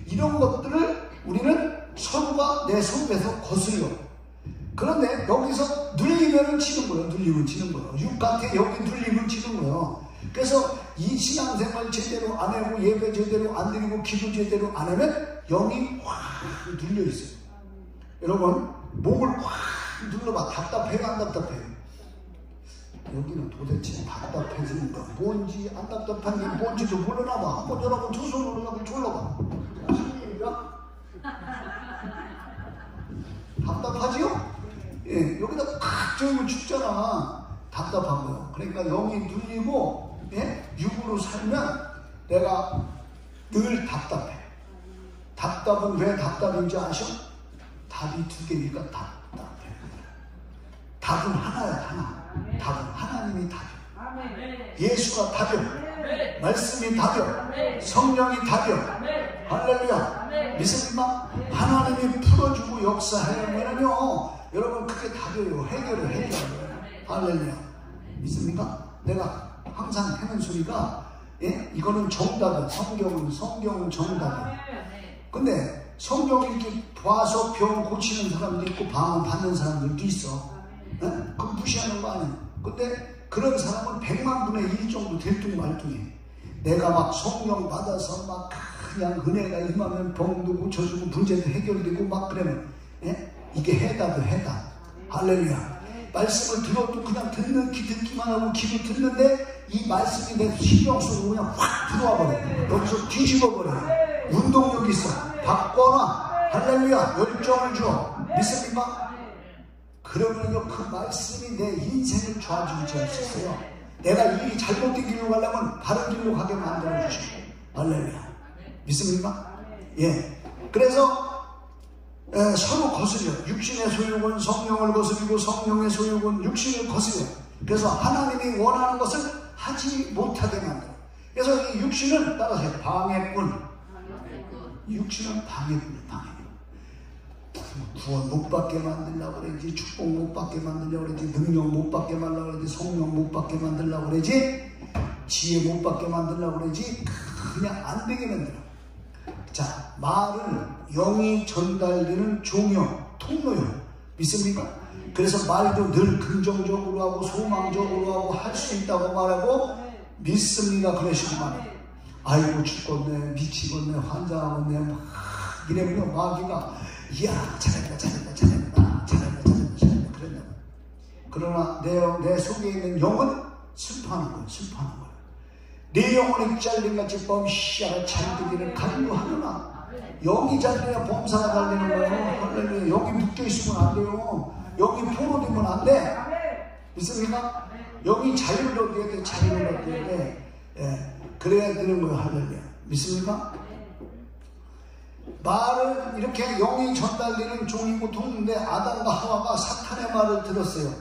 이런 것들을 우리는 서로가 내 속에서 거슬려. 그런데 여기서 눌리면 치는 거예요. 눌리면 치는 거예요. 육각에 여기 눌리면 치는 거예요. 그래서 이 신앙생활 제대로 안 하고 예배 제대로 안 드리고 기도 제대로 안 하면 영이 확 눌려 있어요. 여러분 목을 확 눌러봐. 답답해요 안 답답해요? 여기는 도대체 답답해지는 거 뭔지 안 답답한 게 뭔지도 모르나 봐. 한번 여러분 두 손으로 여기 졸라봐. 답답하지요? 예, 여기다 팍 조이면 죽잖아. 답답한 거예요. 그러니까 영이 눌리고 예? 육으로 살면 내가 늘 답답해. 답답은 왜 답답인지 아셔? 답이 두 개니까 답답해. 답은 하나야 하나. 답은 하나님이 답이야. 예수가 답이야. 말씀이 답이야. 성령이 답이야. 할렐루야. 믿습니까? 하나님이 풀어주고 역사하려면요 여러분 그게 답이에요. 해결을 할렐루야. 믿습니까? 내가 항상 하는 소리가 예? 이거는 정답이야. 성경은 정답이야. 근데 성경 이렇게 봐서 병 고치는 사람도 있고 방언 받는 사람들도 있어. 예? 그거 무시하는 거 아니야. 근데 그런 사람은 100만 분의 1 정도 될뚱말뚱해. 내가 막 성령 받아서 막 그냥 은혜가 임하면 병도 고쳐주고 문제도 해결되고 막 그러면 예? 이게 해답이야 해답. 할렐루야. 말씀을 들어도 그냥 듣기만 하고 귀로 듣는데 이 말씀이 내 신경 속으로 그냥 확 들어와 버려. 여기서 뒤집어 버려. 운동력이 있어. 바꿔놔. 할렐루야. 열정을 줘. 믿습니까? 그러면요 그 말씀이 내 인생을 좌지우지할 수 있어요. 내가 일이 잘못된 길로 가려면 바른 길로 가게 만들어 주시고. 할렐루야. 믿습니까? 예. 그래서 서로 거스려. 육신의 소욕은 성령을 거스리고 성령의 소욕은 육신을 거스려. 그래서 하나님이 원하는 것을 하지 못하게 만들어. 그래서 이 육신은 따라서 방해꾼. 육신은 방해꾼. 구원 못 받게 만들려고 그러지, 축복 못 받게 만들려고 그러지, 능력 못 받게 만들려고 그러지, 성령 못 받게 만들려고 그러지, 지혜 못 받게 만들려고 그러지, 그냥 안 되게 만들어. 자, 말은 영이 전달되는 종요, 통로요. 믿습니까? 그래서 말도 늘 긍정적으로 하고 소망적으로 하고 할 수 있다고 말하고 믿습니다. 그러시고 말해요. 아이고 죽겠네, 미치겠네, 환장하겠네 막 이러면 마귀가 이야 잘했다 그랬나. 그러나 내 속에 있는 영은 슬퍼하는 거예요. 내 영혼이 잘린같이 범시아가 잘되기를 간구하느나. 영이 잘려야 범사가 달리는 거예요. 할렐루야. 여기 묶여있으면 안 돼요. 여기 포로되면 안 돼. 믿습니까? 여기 자유를 얻어야 돼. 예. 그래야 되는 거예요. 할렐루야. 믿습니까? 말은 이렇게 영이 전달되는 종이고 통인데 아담과 하와가 사탄의 말을 들었어요.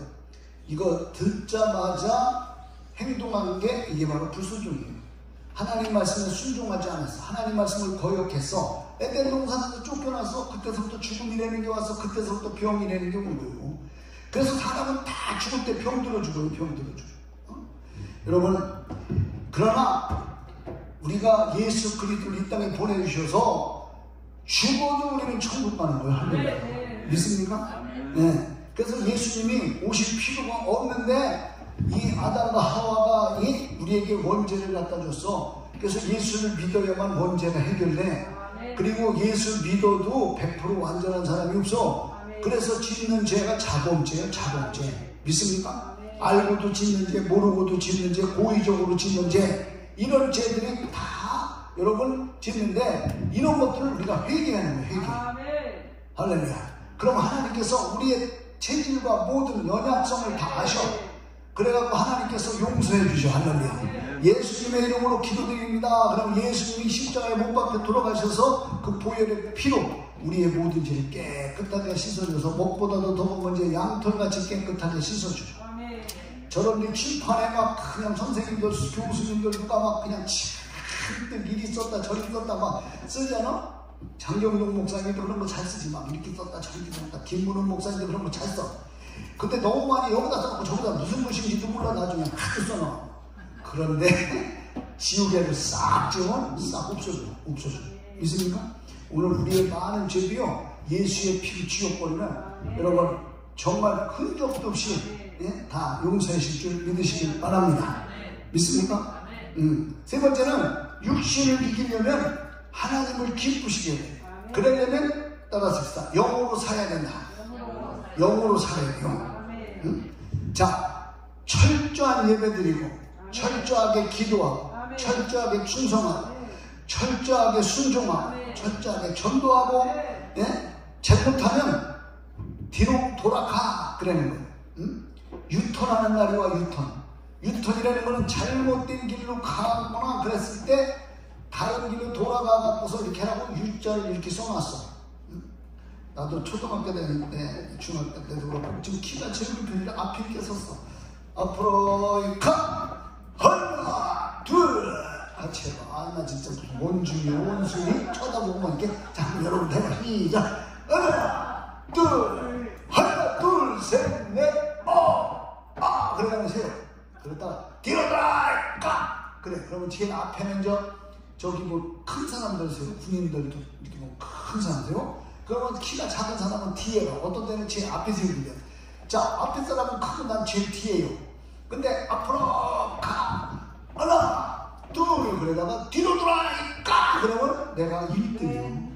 이거 듣자마자 행동하는 게 이게 바로 불순종이에요. 하나님 말씀에 순종하지 않았어. 하나님 말씀을 거역했어. 에덴 동산에서 쫓겨나서 그때서부터 죽음이라는 게 와서 그때서부터 병이라는 게 온 거예요. 그래서 사람은 다 죽을 때 병 들어 죽어요. 여러분, 그러나 우리가 예수 그리스도를 이 땅에 보내주셔서 죽어도 우리는 천국 가는 거예요. 할렐루야. 믿습니까? 네. 그래서 예수님이 오실 필요가 없는데 이 아담과 하와가 우리에게 원죄를 갖다 줬어. 그래서 예수를 믿어야만 원죄가 해결돼. 그리고 예수 믿어도 100% 완전한 사람이 없어. 그래서 짓는 죄가 자범죄예요. 자범죄. 믿습니까? 알고도 짓는 죄, 모르고도 짓는 죄, 고의적으로 짓는 죄, 이런 죄들이 다 여러분 짓는데 이런 것들을 우리가 회개하는 거예요. 회개. 할렐루야. 그럼 하나님께서 우리의 체질과 모든 연약성을 다 아셔. 그래갖고 하나님께서 용서해 주셔. 할렐루야. 예수님의 이름으로 기도드립니다. 그럼 예수님이 십자가에 못 박혀 돌아가셔서 그 보혈의 피로 우리의 모든 죄를 깨끗하게 씻어줘서 목보다도 더 먼저 양털같이 깨끗하게 씻어줘. 저런 칠판에 막 그냥 선생님들, 교수님들 누가 막 그냥 일이 썼다 저리 썼다 막 쓰잖아? 장경동 목사님도 그런 거 잘 쓰지. 막 이렇게 썼다 저렇게 썼다. 김문훈 목사님도 그런 거 잘 써. 근데 너무 많이 여기다 써놓고 저기다 무슨 글씨인지도 몰라. 나중에 하도 써놔. 그런데 지우개를 싹 지우면 싹 없어져. 믿습니까? 오늘 우리의 많은 죄도요 예수의 피로 지워버리면 여러분 정말 흔적도 없이 다 용서하실 줄 믿으시길 바랍니다. 믿습니까? 세 번째는 육신을 이기려면 하나님을 기쁘시게 돼. 그러려면 따라서 영으로 살아야 된다. 영으로 살아야 돼요. 자, 철저한 예배드리고 철저하게 기도하고 철저하게 충성하고 철저하게 순종하고 철저하게 전도하고 잘못하면 뒤로 돌아가 그러는 거예요. 유턴하는 날이 와. 유턴이라는 것은 잘못된 길로 가거나 그랬을 때 다른 길로 돌아가고서 이렇게 하라고 U자를 이렇게 써놨어. 나도 초등학교 다닐 때, 중학교 때도 그렇고 지금 키가 제일 편이라 앞에 이렇게 섰어. 앞으로 가! 하나 둘! 아 제발 나 진짜 원중이 원숭이 쳐다보고만 이렇게 자 여러분 해봐. 시작! 하나 둘 셋 넷 그러다가 세요. 그러다가 뒤로 돌아가! 그래 그러면 제일 앞에는 저기 뭐 큰 사람들 세요. 군인들도 이렇게 뭐 큰 사람 세요. 그러면 키가 작은 사람은 뒤에 가. 어떤 때는 제일 앞에 세우게 돼. 자 앞에 사람은 크고 난 제일 뒤에요. 근데 앞으로 가! 하나 둘 그러다가 뒤로 돌아가! 그러면 내가 1등이요.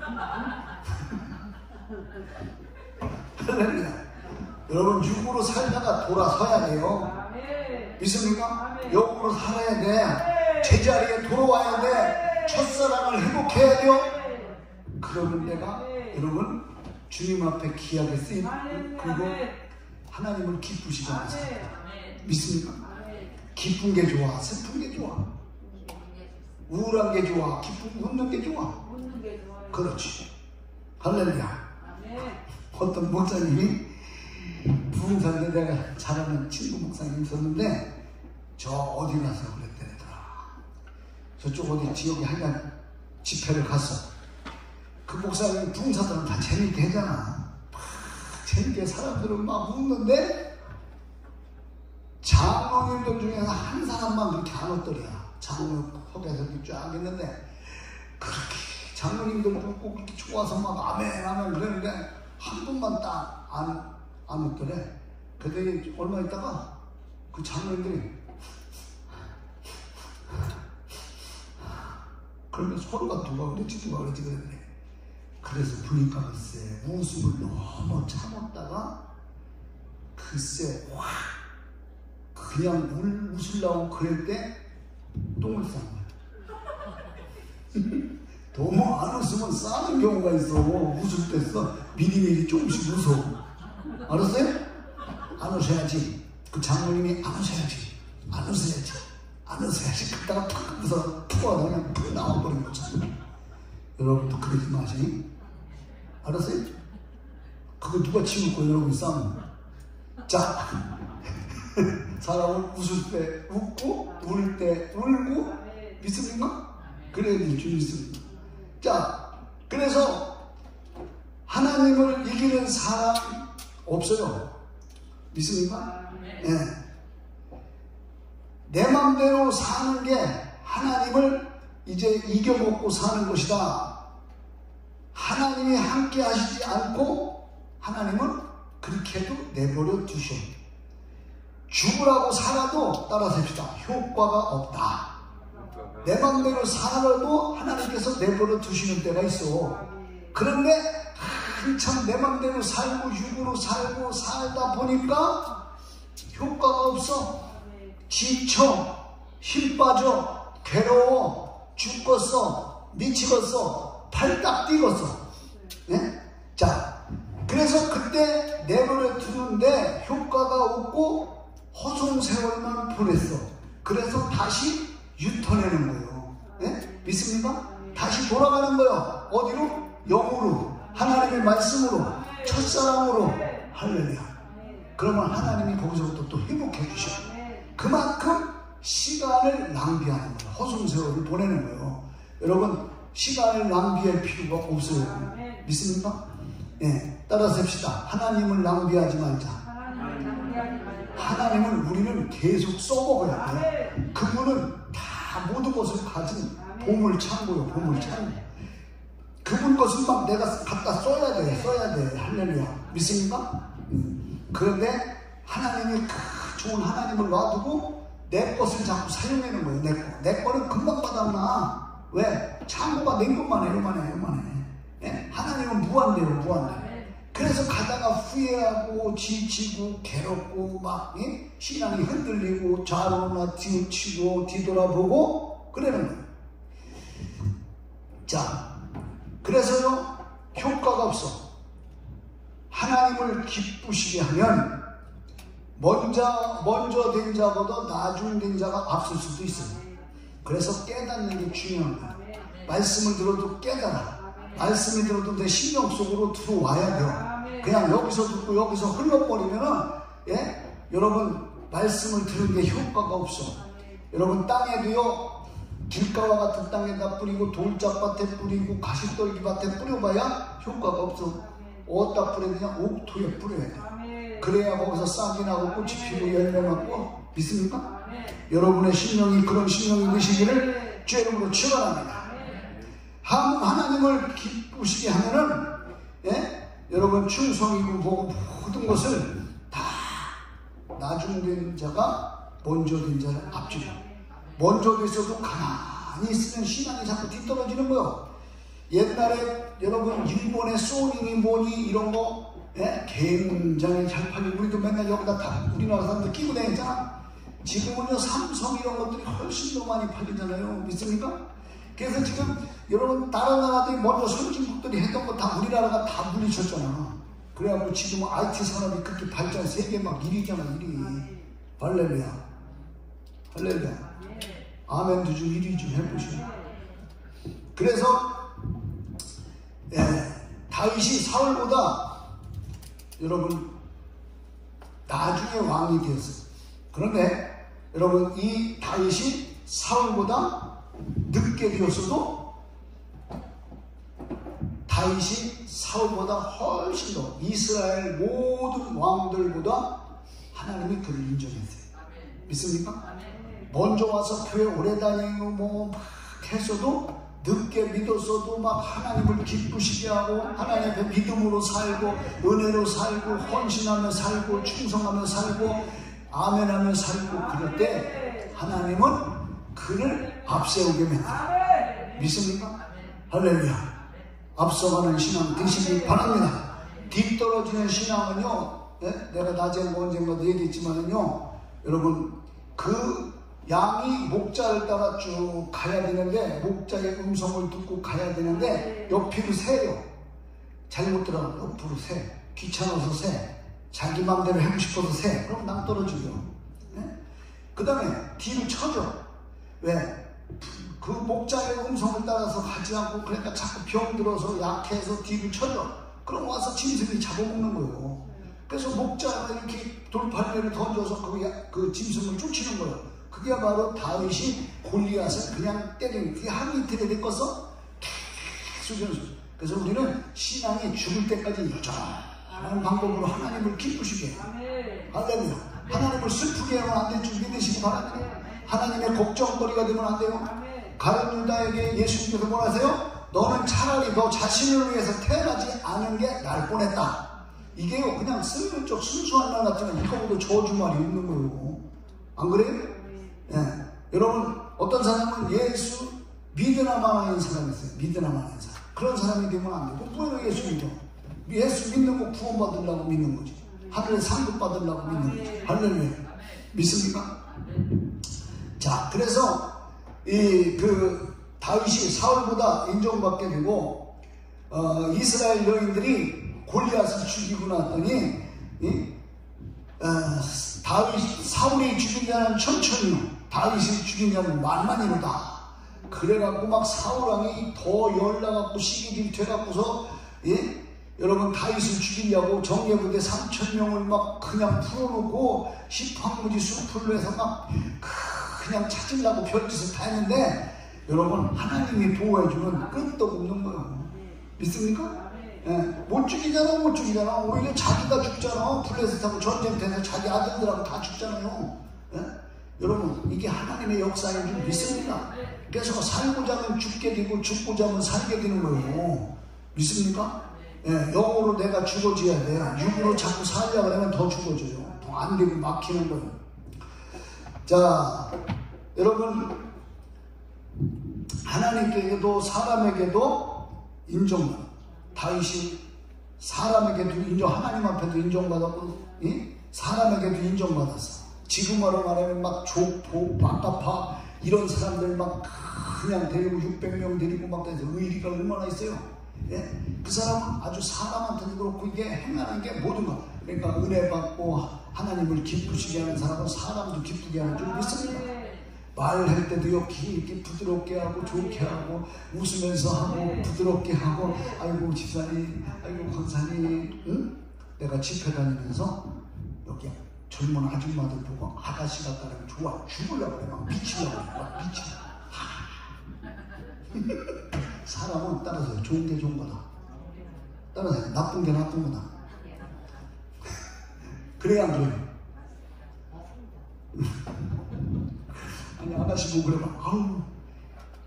여러분 육으로 살다가 돌아서야 돼요. 믿습니까? 영으로 살아야 돼. 제자리에 돌아와야 돼. 첫사랑을 회복해야 돼요. 그러면 내가 여러분 주님 앞에 귀하게 쓰임 그리고 하나님을 기쁘시게 하는 사람. 믿습니까? 기쁜 게 좋아? 슬픈 게 좋아? 우울한 게 좋아? 웃는 게 좋아? 그렇지. 할렐루야. 어떤 목사님이 부흥사인데 내가 잘 아는 친구 목사님이 있었는데 저 어디 가서 그랬더라. 저쪽 어디 지역에 하여간 집회를 갔어. 그 목사님 부흥사들은 다 재밌게 하잖아. 막 재밌게 사람들은 막 웃는데 장로님들 중에서 한 사람만 그렇게 안 웃더래야. 장로 속에서 이렇게 쫙 있는데 그렇게 장로님들 웃고 그렇게 좋아서 막 아멘 그러는데 한 분만 딱 안 웃더래. 그때 얼마 있다가 그 장로님들이 그러면 서로가 누가 그랬지 그랬더니 그래서 보니까 글쎄 웃음을 너무 참았다가 글쎄 확 그냥 웃으려고 그럴 때 똥을 싼 거야. 너무 안 웃으면 싸는 경우가 있어. 웃을 때 써. 미리미리 조금씩 웃어. 알았어요? 안 웃어야지. 그 장모님이 안 웃어야지. 안 웃어야지. 그러다가 팍 웃어. 푹 하다 그냥 푹 나와버린 거죠. 여러분도 그러지 마세요. 알았어요? 그거 누가 치울 거예요, 여러분 싸움. 자, 사람은 웃을 때 웃고, 울 때 울고, 믿습니까? 그래야 될 줄 믿습니다. 자, 그래서 하나님을 이기는 사람 없어요. 믿습니까? 네. 내 맘대로 사는 게 하나님을 이제 이겨먹고 사는 것이다. 하나님이 함께 하시지 않고 하나님은 그렇게 해도 내버려 두셔. 죽으라고 살아도 따라서 합시다. 효과가 없다. 내 맘대로 살아도 하나님께서 내버려 두시는 때가 있어. 그런데 한참 내 맘대로 살고 육으로 살고 살다 보니까 효과가 없어. 지쳐, 힘 빠져, 괴로워, 죽겠어, 미치겠어, 팔딱 뛰겠어. 네? 자, 그래서 그때 내버려 두는데 효과가 없고 허송세월만 보냈어. 그래서 다시 유턴하는 거예요. 네? 믿습니까? 다시 돌아가는 거예요. 어디로? 영으로, 하나님의 말씀으로, 첫사랑으로. 할렐루야. 그러면 하나님이 거기서부터 또 회복해 주셔. 그만큼 시간을 낭비하는 거예요. 허송세월을 보내는 거예요. 여러분, 시간을 낭비할 필요가 없어요. 믿습니까? 예, 따라서 합시다. 하나님을 낭비하지 말자. 하나님을 우리는 계속 써먹어야 돼요. 그분은 다 모든 것을 가진 보물창고요. 보물창고. 그분 것을 막 내가 갖다 써야 돼. 할렐루야. 믿습니까? 그런데 하나님이 그 좋은 하나님을 놔두고 내 것을 자꾸 사용하는 거예요. 내 거는 금방 바닥나. 왜? 창고가 낸 것만 해. 요만해. 예? 하나님은 무한대요. 그래서 가다가 후회하고 지치고 괴롭고 막 예? 신앙이 흔들리고 좌로나 뒤치고 뒤돌아보고 그러는 거예요. 자, 그래서요 효과가 없어. 하나님을 기쁘시게 하면 먼저 된 자보다 나중 된 자가 앞설 수도 있어요. 그래서 깨닫는 게 중요한 거예요. 말씀을 들어도 깨달아. 말씀이 들어도 내 신경 속으로 들어와야 돼요. 그냥 여기서 듣고 여기서 흘러버리면은 예? 여러분 말씀을 들은 게 효과가 없어. 여러분 땅에도요 길가와 같은 땅에다 뿌리고 돌짝밭에 뿌리고 가시떨기밭에 뿌려봐야 효과가 없어. 어디다 뿌려야 되냐? 옥토에 뿌려야 돼. 그래야 거기서 싹이 나고 꽃이 피고 열매 맞고. 믿습니까? 여러분의 심령이 그런 심령이 되시기를 주의 이름으로 축원합니다. 하나님을 기쁘시게 하면은 예? 여러분 충성이고 뭐고 모든 것을 다 나중 된 자가 먼저 된 자를 앞지죠. 먼저 됐어도 가만히 있으면 신앙이 자꾸 뒤떨어지는 거예요. 옛날에 여러분 일본의 소니니 뭐니 이런 거 예? 굉장히 잘 팔리고 우리도 맨날 여기다 다 우리나라 사람들 끼고 다녔잖아. 지금은요 삼성 이런 것들이 훨씬 더 많이 팔리잖아요. 믿습니까? 그래서 지금 여러분 다른 나라들이 먼저 선진국들이 했던 거 다 우리나라가 다 물리쳤잖아. 그래갖고 지금 IT 산업이 그렇게 발전 세계 막 1위잖아. 1위. 할렐루야. 아멘도 좀 1위 좀 해보시오. 그래서 다윗이 사울보다 여러분 나중에 왕이 되었어요. 그런데 여러분 이 다윗이 사울보다 늦게 되었어도 다윗이 사울보다 훨씬 더 이스라엘 모든 왕들보다 하나님이 그를 인정했어요. 믿습니까? 먼저 와서 교회 오래 다니고 뭐 막 했어도 늦게 믿었어도 막 하나님을 기쁘시게 하고 하나님 앞에 믿음으로 살고 은혜로 살고 헌신하며 살고 충성하며 살고 아멘하며 살고 그럴 때 하나님은 그를 앞세우게 만들어요. 믿습니까? 할렐루야. 앞서가는 신앙 되시기 바랍니다. 뒤떨어지는 신앙은요 내가 낮에 언젠가도 얘기했지만은요 여러분 그 양이 목자를 따라 쭉 가야 되는데 목자의 음성을 듣고 가야 되는데 옆으로 새요. 잘못 들어가면 옆으로 새. 귀찮아서 새. 자기 마음대로 하고 싶어서 새. 그럼 낭떨어지죠. 그 다음에 뒤를 쳐줘. 왜? 그 목자의 음성을 따라서 가지 않고 그러니까 자꾸 병들어서 약해서 뒤를 쳐줘. 그럼 와서 짐승이 잡아먹는 거예요. 그래서 목자가 이렇게 돌팔매를 던져서 그 짐승을 쫓치는 거예요. 그게 바로 다윗이 골리앗을 그냥 때리는 그게 한 이틀에 됐겠어? 계속 연습. 그래서 우리는 신앙이 죽을 때까지 여전한 방법으로 하나님을 기쁘시게 해요. 할렐루야. 하나님을 슬프게 하면 안 될 준비 되시기 바랍니다. 하나님의 걱정거리가 되면 안 돼요. 가룟 유다에게 예수님께서 뭐라 하세요? 너는 차라리 너 자신을 위해서 태어나지 않은 게 날 뻔했다. 이게요 그냥 슬쩍 순수한 말 같지만 이거보다 저주말이 있는 거예요. 안 그래요? 예. 여러분 어떤 사람은 예수 믿으나만 하는 사람이 있어요. 믿으나만 하는 사람. 그런 사람이 되면 안 돼요. 왜 예수 믿어? 예수 믿는 거 구원받으려고 믿는 거지. 하늘에 상급 받으려고 믿는 거지. 할렐루야. 믿습니까? 자, 그래서 다윗이 사울보다 인정받게 되고 이스라엘 여인들이 골리앗을 죽이고 났더니 사울이 죽인 자는 1000이요 다윗이 죽인 자는 10,000이로다. 그래갖고 막 사울왕이 더 열나갖고 시기질이 돼갖고서 여러분 다윗을 죽이려고 정예부대 3,000명을 막 그냥 풀어놓고 십황무지 숲을 내서 막 그냥 찾으려고 별짓을 다 했는데 여러분, 하나님이 보호해주면 끄떡 없는 거예요. 믿습니까? 예, 못 죽이잖아, 못 죽이잖아. 오히려 자기가 죽잖아. 블레셋하고 전쟁터에서 자기 아들들하고 다 죽잖아요. 예? 여러분, 이게 하나님의 역사인 줄 믿습니다. 그래서 살고자 하면 죽게 되고 죽고자 하면 살게 되는 거예요. 믿습니까? 예, 영으로 내가 죽어져야 돼. 육으로 자꾸 살려고 하면 더 죽어져요. 더 안 되고 막히는 거예요. 자, 여러분, 하나님께도 사람에게도 인정받아. 다윗이 사람에게도 인정, 하나님 앞에도 인정받았고, 사람에게도 인정받았어. 지금으로 말하면 막 조포, 막가파 이런 사람들 막 그냥 데리고 600명 데리고 막 해서 의리가 얼마나 있어요. 예? 그 사람은 아주 사람한테도 그렇고 이게 행하는 게 모든 것. 그러니까 은혜 받고 하나님을 기쁘시게 하는 사람은 사람도 기쁘게 하는 줄 믿습니다. 말할 때도 이렇게 부드럽게 하고 좋게 하고 웃으면서 하고 부드럽게 하고 아이고 집사님, 아이고 권사님, 응? 내가 집회 다니면서 여기 젊은 아줌마들 보고 아가씨 같다면 좋아 죽으려고 그래. 막 미치려고 그래. 막 미치려고. 사람은 따라서 좋은 게 좋은 거다. 따라서 나쁜 게 나쁜 거다. 그래야 안 그래요? 아니 아가씨 보고 그러면 아우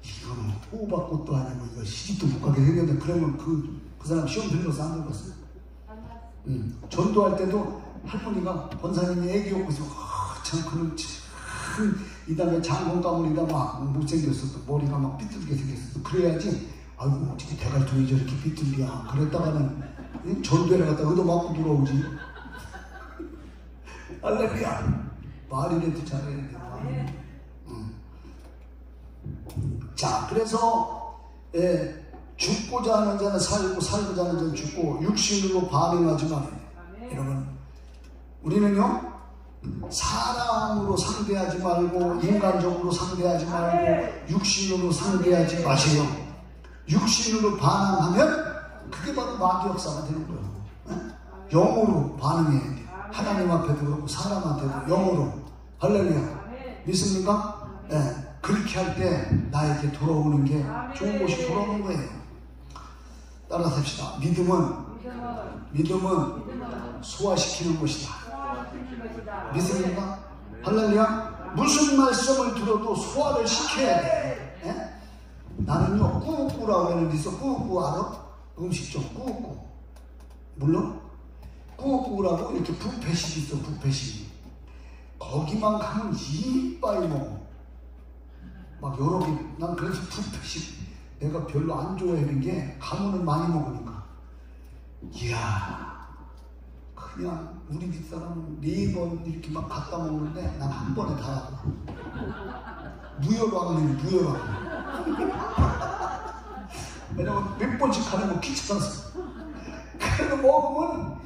이거는 호박꽃도 아니고 이거 시집도 못 가게 생겼는데 그러면 그 사람 시험 들려서 안 들었어요. 전도할 때도 할머니가 권사님이 애기 오고 있으면 참 그런 이 다음에 장군 가문이다 막 못생겼어. 또 머리가 막 삐뚤게 생겼어. 그래야지 아이고 어떻게 대갈통이 저렇게 삐뚤이야. 그랬다가는 전도에 갔다 얻어맞고 돌아오지. 할렐루야. 말이라도 잘해야 돼. 자, 그래서 죽고자 하는 자는 살고 살고자 하는 자는 죽고 육신으로 반응하지 말아요. 여러분, 우리는요 사람으로 상대하지 말고 인간적으로 상대하지 말고 육신으로 상대하지 마세요. 육신으로 반응하면 그게 바로 마귀 역사가 되는 거예요. 영으로 반응해야 돼. 하나님 앞에도 그렇고 사람한테도 영으로. 할렐루야. 믿습니까? 네. 그렇게 할 때 나에게 돌아오는 게 좋은 것이 돌아오는 거예요. 따라서 합시다. 믿음은 소화시키는 것이다. 믿습니까? 할렐루야. 무슨 말씀을 들어도 소화를 시켜야 돼. 예? 나는요 꾸꾸라고 하는 데 있어. 꾸꾸 알아? 음식점 꾸꾸. 물론 꾸꾸라고 이렇게 뷔페식 있어. 뷔페식. 거기만 가면 이빨 먹어. 막 여러 개. 난 그래서 뷔페식 내가 별로 안 좋아하는 게 가면은 많이 먹으니까. 이야 그냥 우리 집사람은 4번 이렇게 막 갖다 먹는데 난 한 번에 다 하고 무혈왕이네. 왜냐면 몇 번씩 하는 거 귀찮아서. 그래도 먹으면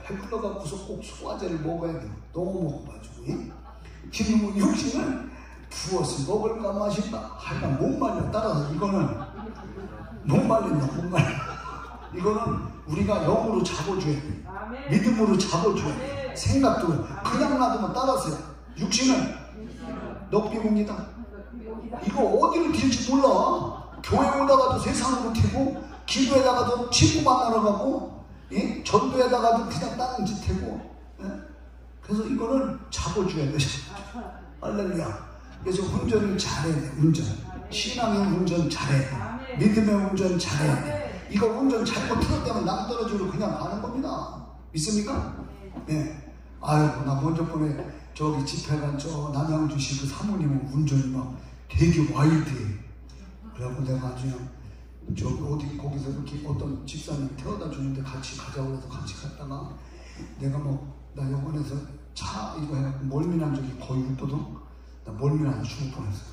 배불러갖고서 꼭 소화제를 먹어야 돼요. 너무 먹어가지고. 지금은 육신을 부어서 먹을까 마실까 하여간 못 말려. 따라서 이거는 못 말린다. 못 말려. 이거는 우리가 영으로 잡아줘야 돼. 믿음으로 잡아줘야 돼. 생각도 그냥 놔두면 따라서요. 육신은 넉비공이다. 이거 어디를 튈지 몰라. 교회 오다가도 세상으로 튀고 기도에다가도 친구 만나러 가고 전도에다가도 그냥 다른 짓 하고. 그래서 이거는 잡아줘야 돼. 할렐루야. 그래서 운전을 잘해야 돼. 운전. 신앙의 운전 잘해야 돼. 믿음의 운전 잘해야 돼. 이거 운전 잘못 틀었다면 낭떠러지로 그냥 가는 겁니다. 믿습니까? 네. 아이고 나 먼저 번에 저기 집회 간 저 남양주시 그 사모님은 운전이 막 되게 와일드해. 그래갖고 내가 아주 그냥 저기 어디 거기서 이렇게 어떤 집사님이 태워다 주는데 같이 가자고 해서 같이 갔다가 내가 나 여관에서 차 이거 해갖고 멀미난 적이 거의 없거든. 나 멀미나서 죽을 뻔했어.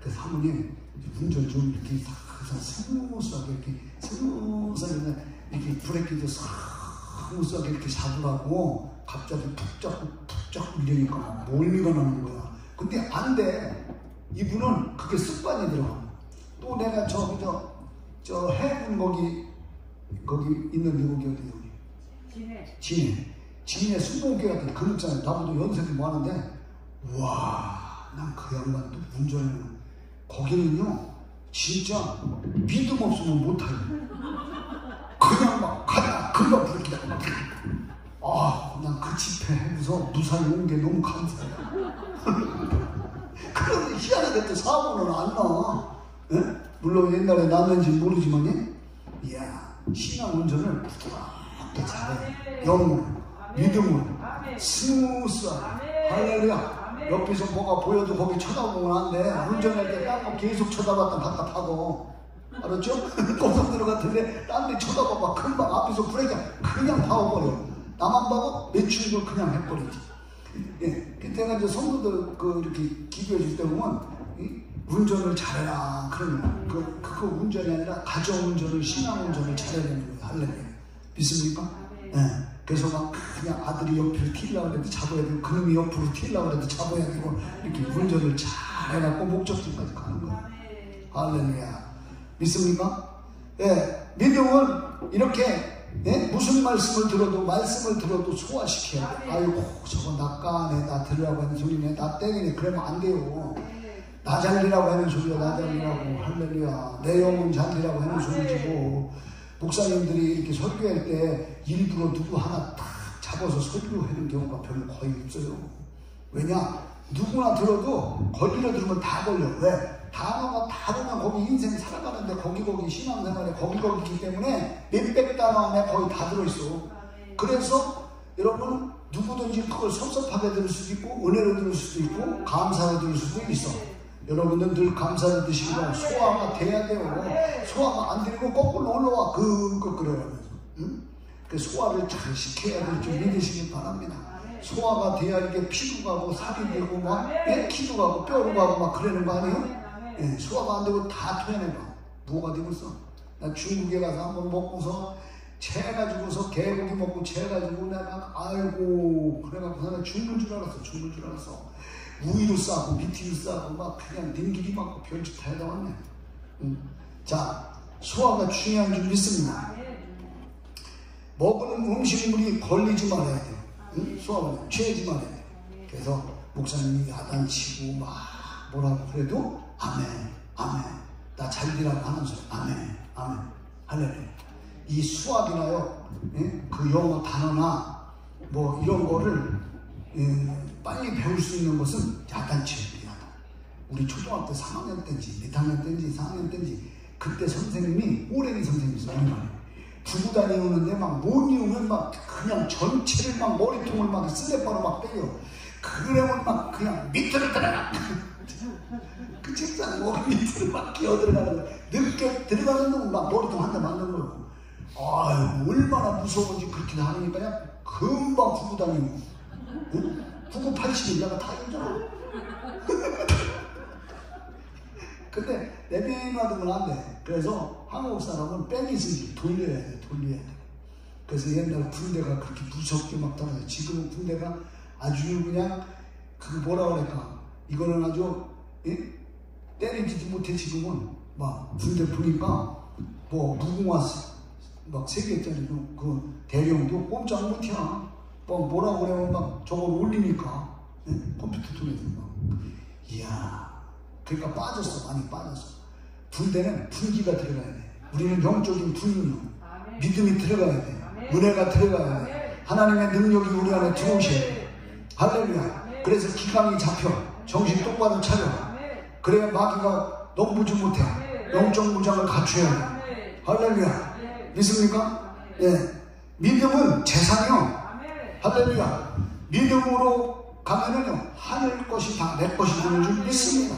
그 사모님 운전 좀 이렇게 스무스하게 이렇게 브레이크도 스무스하게 이렇게 잡으라고 갑자기 푹 잡고 이러니까 막 멀미가 나는 거야. 근데 안 돼. 이분은 그게 습관이 들어. 또 내가 저 해군 거기 있는데 거기 어디 진해 수목교가 근육잖아요. 나보다 연세도 많은데 와 난 그 양반 또 운전을 거기는요 진짜 믿음 없으면 못해요. 그냥 막 가자 금방 부르기다. 아 그냥 그 집회 해서 무사히 온 게 너무 감사해요. 그런데 희한하게 또 사고는 안 나. 예? 물론 옛날에 났는지 모르지만 이야 신앙 운전을 부드럽게 잘해. 영으로 믿음으로 스무스하게. 할렐루야. 옆에서 뭐가 보여도 거기 쳐다보면 안 돼. 운전할 때 딴 거 계속 쳐다봤다 답답하고. 알았죠? 고속도로 같은데 딴 데 쳐다봐봐. 금방 앞에서 브레이크 그냥 파워버려. 나만 봐도 매춘도 그냥 해버리지. 예, 그때가 이제 성도들 이렇게 기도해 줄 때 보면 운전을 잘해라. 그러면 그거 운전이 아니라 가정 운전을 신앙 운전을 잘해야 되는 거예요. 할렐루야. 믿습니까? 예. 그래서 막 그냥 아들이 옆으로 튀려고 해도 잡아야 되고 그놈이 옆으로 튀려고 해도 잡아야 되고 이렇게 운전을 잘 해갖고 목적지까지 가는 거예요. 할렐루야. 믿습니까? 예, 믿음은 이렇게 무슨 말씀을 들어도 소화시켜야 돼. 아이고 저거 나 까네 나 들으라고 하는 소리네 나 땡이네 그러면 안 돼요. 나 잘리라고 하는 소리야 나 잘리라고. 할렐루야. 내 영혼 잘리라고 하는 소리지 뭐. 목사님들이 이렇게 설교할 때 일부러 누구 하나 딱 잡아서 설교하는 경우가 별로 거의 없어요. 왜냐? 누구나 들어도 걸리려 들으면 다 걸려. 왜? 단어가 다 보면 거기 인생 살아가는데 거기 신앙생활에 거기이기 때문에 몇백 단어 안에 거의 다 들어있어. 그래서 여러분 누구든지 그걸 섭섭하게 들을 수도 있고 은혜로 들을 수도 있고 감사로 들을 수도 있어. 여러분들 늘 감사를 드시고 소화가 돼야 돼요. 소화가 안 되고 거꾸로 올라와 그러면서 그 소화를 잘 시켜야 될 줄 믿으시기 바랍니다. 소화가 돼야 이게 피도 가고 살이 되고 막 키도 가고 뼈로 가고 막 그러는 거 아니에요? 예, 소화가 안 되고 다 토해내봐. 뭐가 되겠어? 나 중국에 가서 한번 먹고서 채가지고서 개고기 먹고 채가지고 내가 아이고 그래갖고 내가 죽는 줄 알았어. 우유도 싸고 미티도 싸고 막 그냥 님기리 맞고 별짓 다 해다 왔네. 자, 소화가 중요한 줄 믿습니다. 먹는 음식물이 걸리지 말아야 돼요. 소화가 취하지 말아야 돼요. 그래서 목사님이 야단치고 막 뭐라고 그래도 아멘 나 잘리라고 하는 소리 아멘 할렐루야. 이 수학이나요 그 영어 단어나 뭐 이런 거를 빨리 배울 수 있는 것은 야단치입니다. 우리 초등학교 3학년 때인지 몇 학년 때인지 4학년 때인지 그때 선생님이 오랭이 선생님이었어요. 두고 다니는데 막 못 이으면 막 그냥 전체를 막 머리통을 막 슬래퍼로 막 때려. 그러면 막 그냥 밑으로 들어가. 그 책상 머리 밑으로 막 기어 들어가는 거야. 늦게 들어가는 놈은 막 머리통 한 대 맞는 거고. 아유 얼마나 무서운지 그렇게 하니까 그냥 금방 두고 다니고. 9980이 내가 다 알잖아. 근데 내비놔두면 안 돼. 그래서 한국 사람은 뺑이슬기 돌려야 돼. 그래서 옛날 군대가 그렇게 무섭게 막 떨어져. 지금은 군대가 아주 그냥 그 뭐라 그럴까 이거는 아주 때리지도 못해. 지금은 막 군대 보니까 뭐 무궁화 막 3개짜리 그 대령도 꼼짝 못이야. 뭐라 그러면 막 저걸 올리니까 컴퓨터 통해서 막 이야 그러니까 많이 빠졌어. 군대는 분기가 들어가야 돼. 우리는 영적인 분이요 믿음이 들어가야 돼. 은혜가 들어가야 돼. 하나님의 능력이 우리 안에 들어오셔야 돼. 할렐루야. 그래서 기강이 잡혀 정신 똑바로 차려. 그래야 마귀가 넘보지 못해. 영적 무장을 갖춰야 돼. 할렐루야. 믿습니까? 예. 믿음은 재산이요. 할렐루야. 믿음으로 가면은요 하늘 것이 다 내 것이 되는 줄 믿습니다.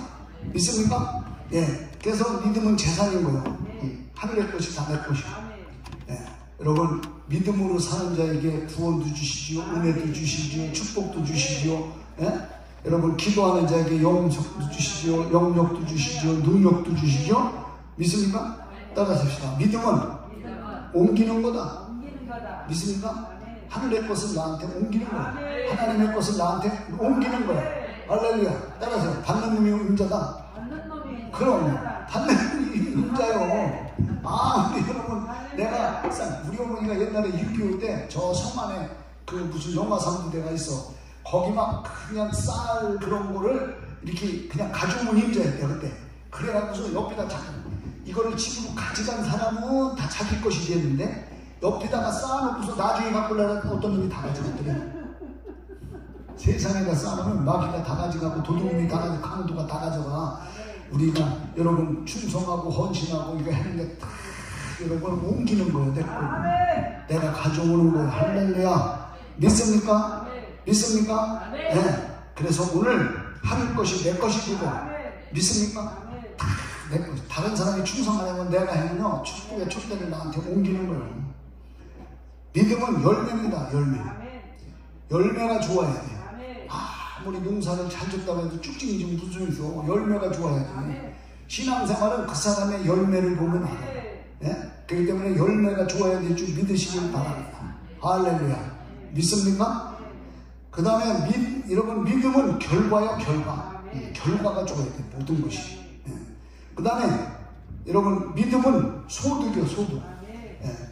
믿습니까? 예. 그래서 믿음은 재산인 거예요. 하늘의 것이 다 내 것이요. 예. 여러분 믿음으로 사는 자에게 구원도 주시지요, 은혜도 주시지요, 축복도 주시지요. 예? 여러분 기도하는 자에게 영속도 주시지요, 영력도 주시지요, 능력도 주시죠. 믿습니까? 따라합시다. 믿음은 옮기는 거다. 믿습니까? 하늘의 것을 나한테 옮기는 거야. 하나님의 것을 나한테 옮기는 거야. 할렐루야. 따라서 받는 놈이 임자다. 그럼 받는 놈이 임자요. 우리 여러분 내가 우리 어머니가 옛날에 6.25 때 저 성 안에 그 무슨 영화 3부대가 있어. 거기 막 그냥 쌀 그런 거를 이렇게 그냥 가져오면 임자였대요. 그때 그래가지고서 옆에다 이거를 집으로 가져간 사람은 다 자기 것이 됐는데 옆에다가 쌓아놓고서 나중에 갖고 나면 어떤 놈이 다 가져갔더래요. 세상에다 쌓아놓으면 마귀가 다 가져가고 도둑놈이 다 가져가, 강도가 다 가져가. 우리가 여러분 충성하고 헌신하고 이거 하는데 다 여러분 옮기는 거예요. 내가 가져오는 거예요. 할렐루야. 믿습니까? 믿습니까? 네. 그래서 오늘 하늘 것이 내 것이 되고 믿습니까? 다 내 것. 다른 사람이 충성하려면 내가 하면요 축복의 촛대를 나한테 옮기는 거예요. 믿음은 열매입니다. 열매가 좋아야 돼요. 아무리 농사를 잘 줬다고 해도 쭉쭉이 좀 무슨 있어. 열매가 좋아야지. 신앙생활은 그 사람의 열매를 보면 알아요. 네? 그렇기 때문에 열매가 좋아야 될 줄 믿으시길 바랍니다. 할렐루야. 믿습니까? 그 다음에 여러분 믿음은 결과야 결과. 결과가 좋아야 돼. 모든 것이. 그 다음에 여러분 믿음은 소득이요 소득.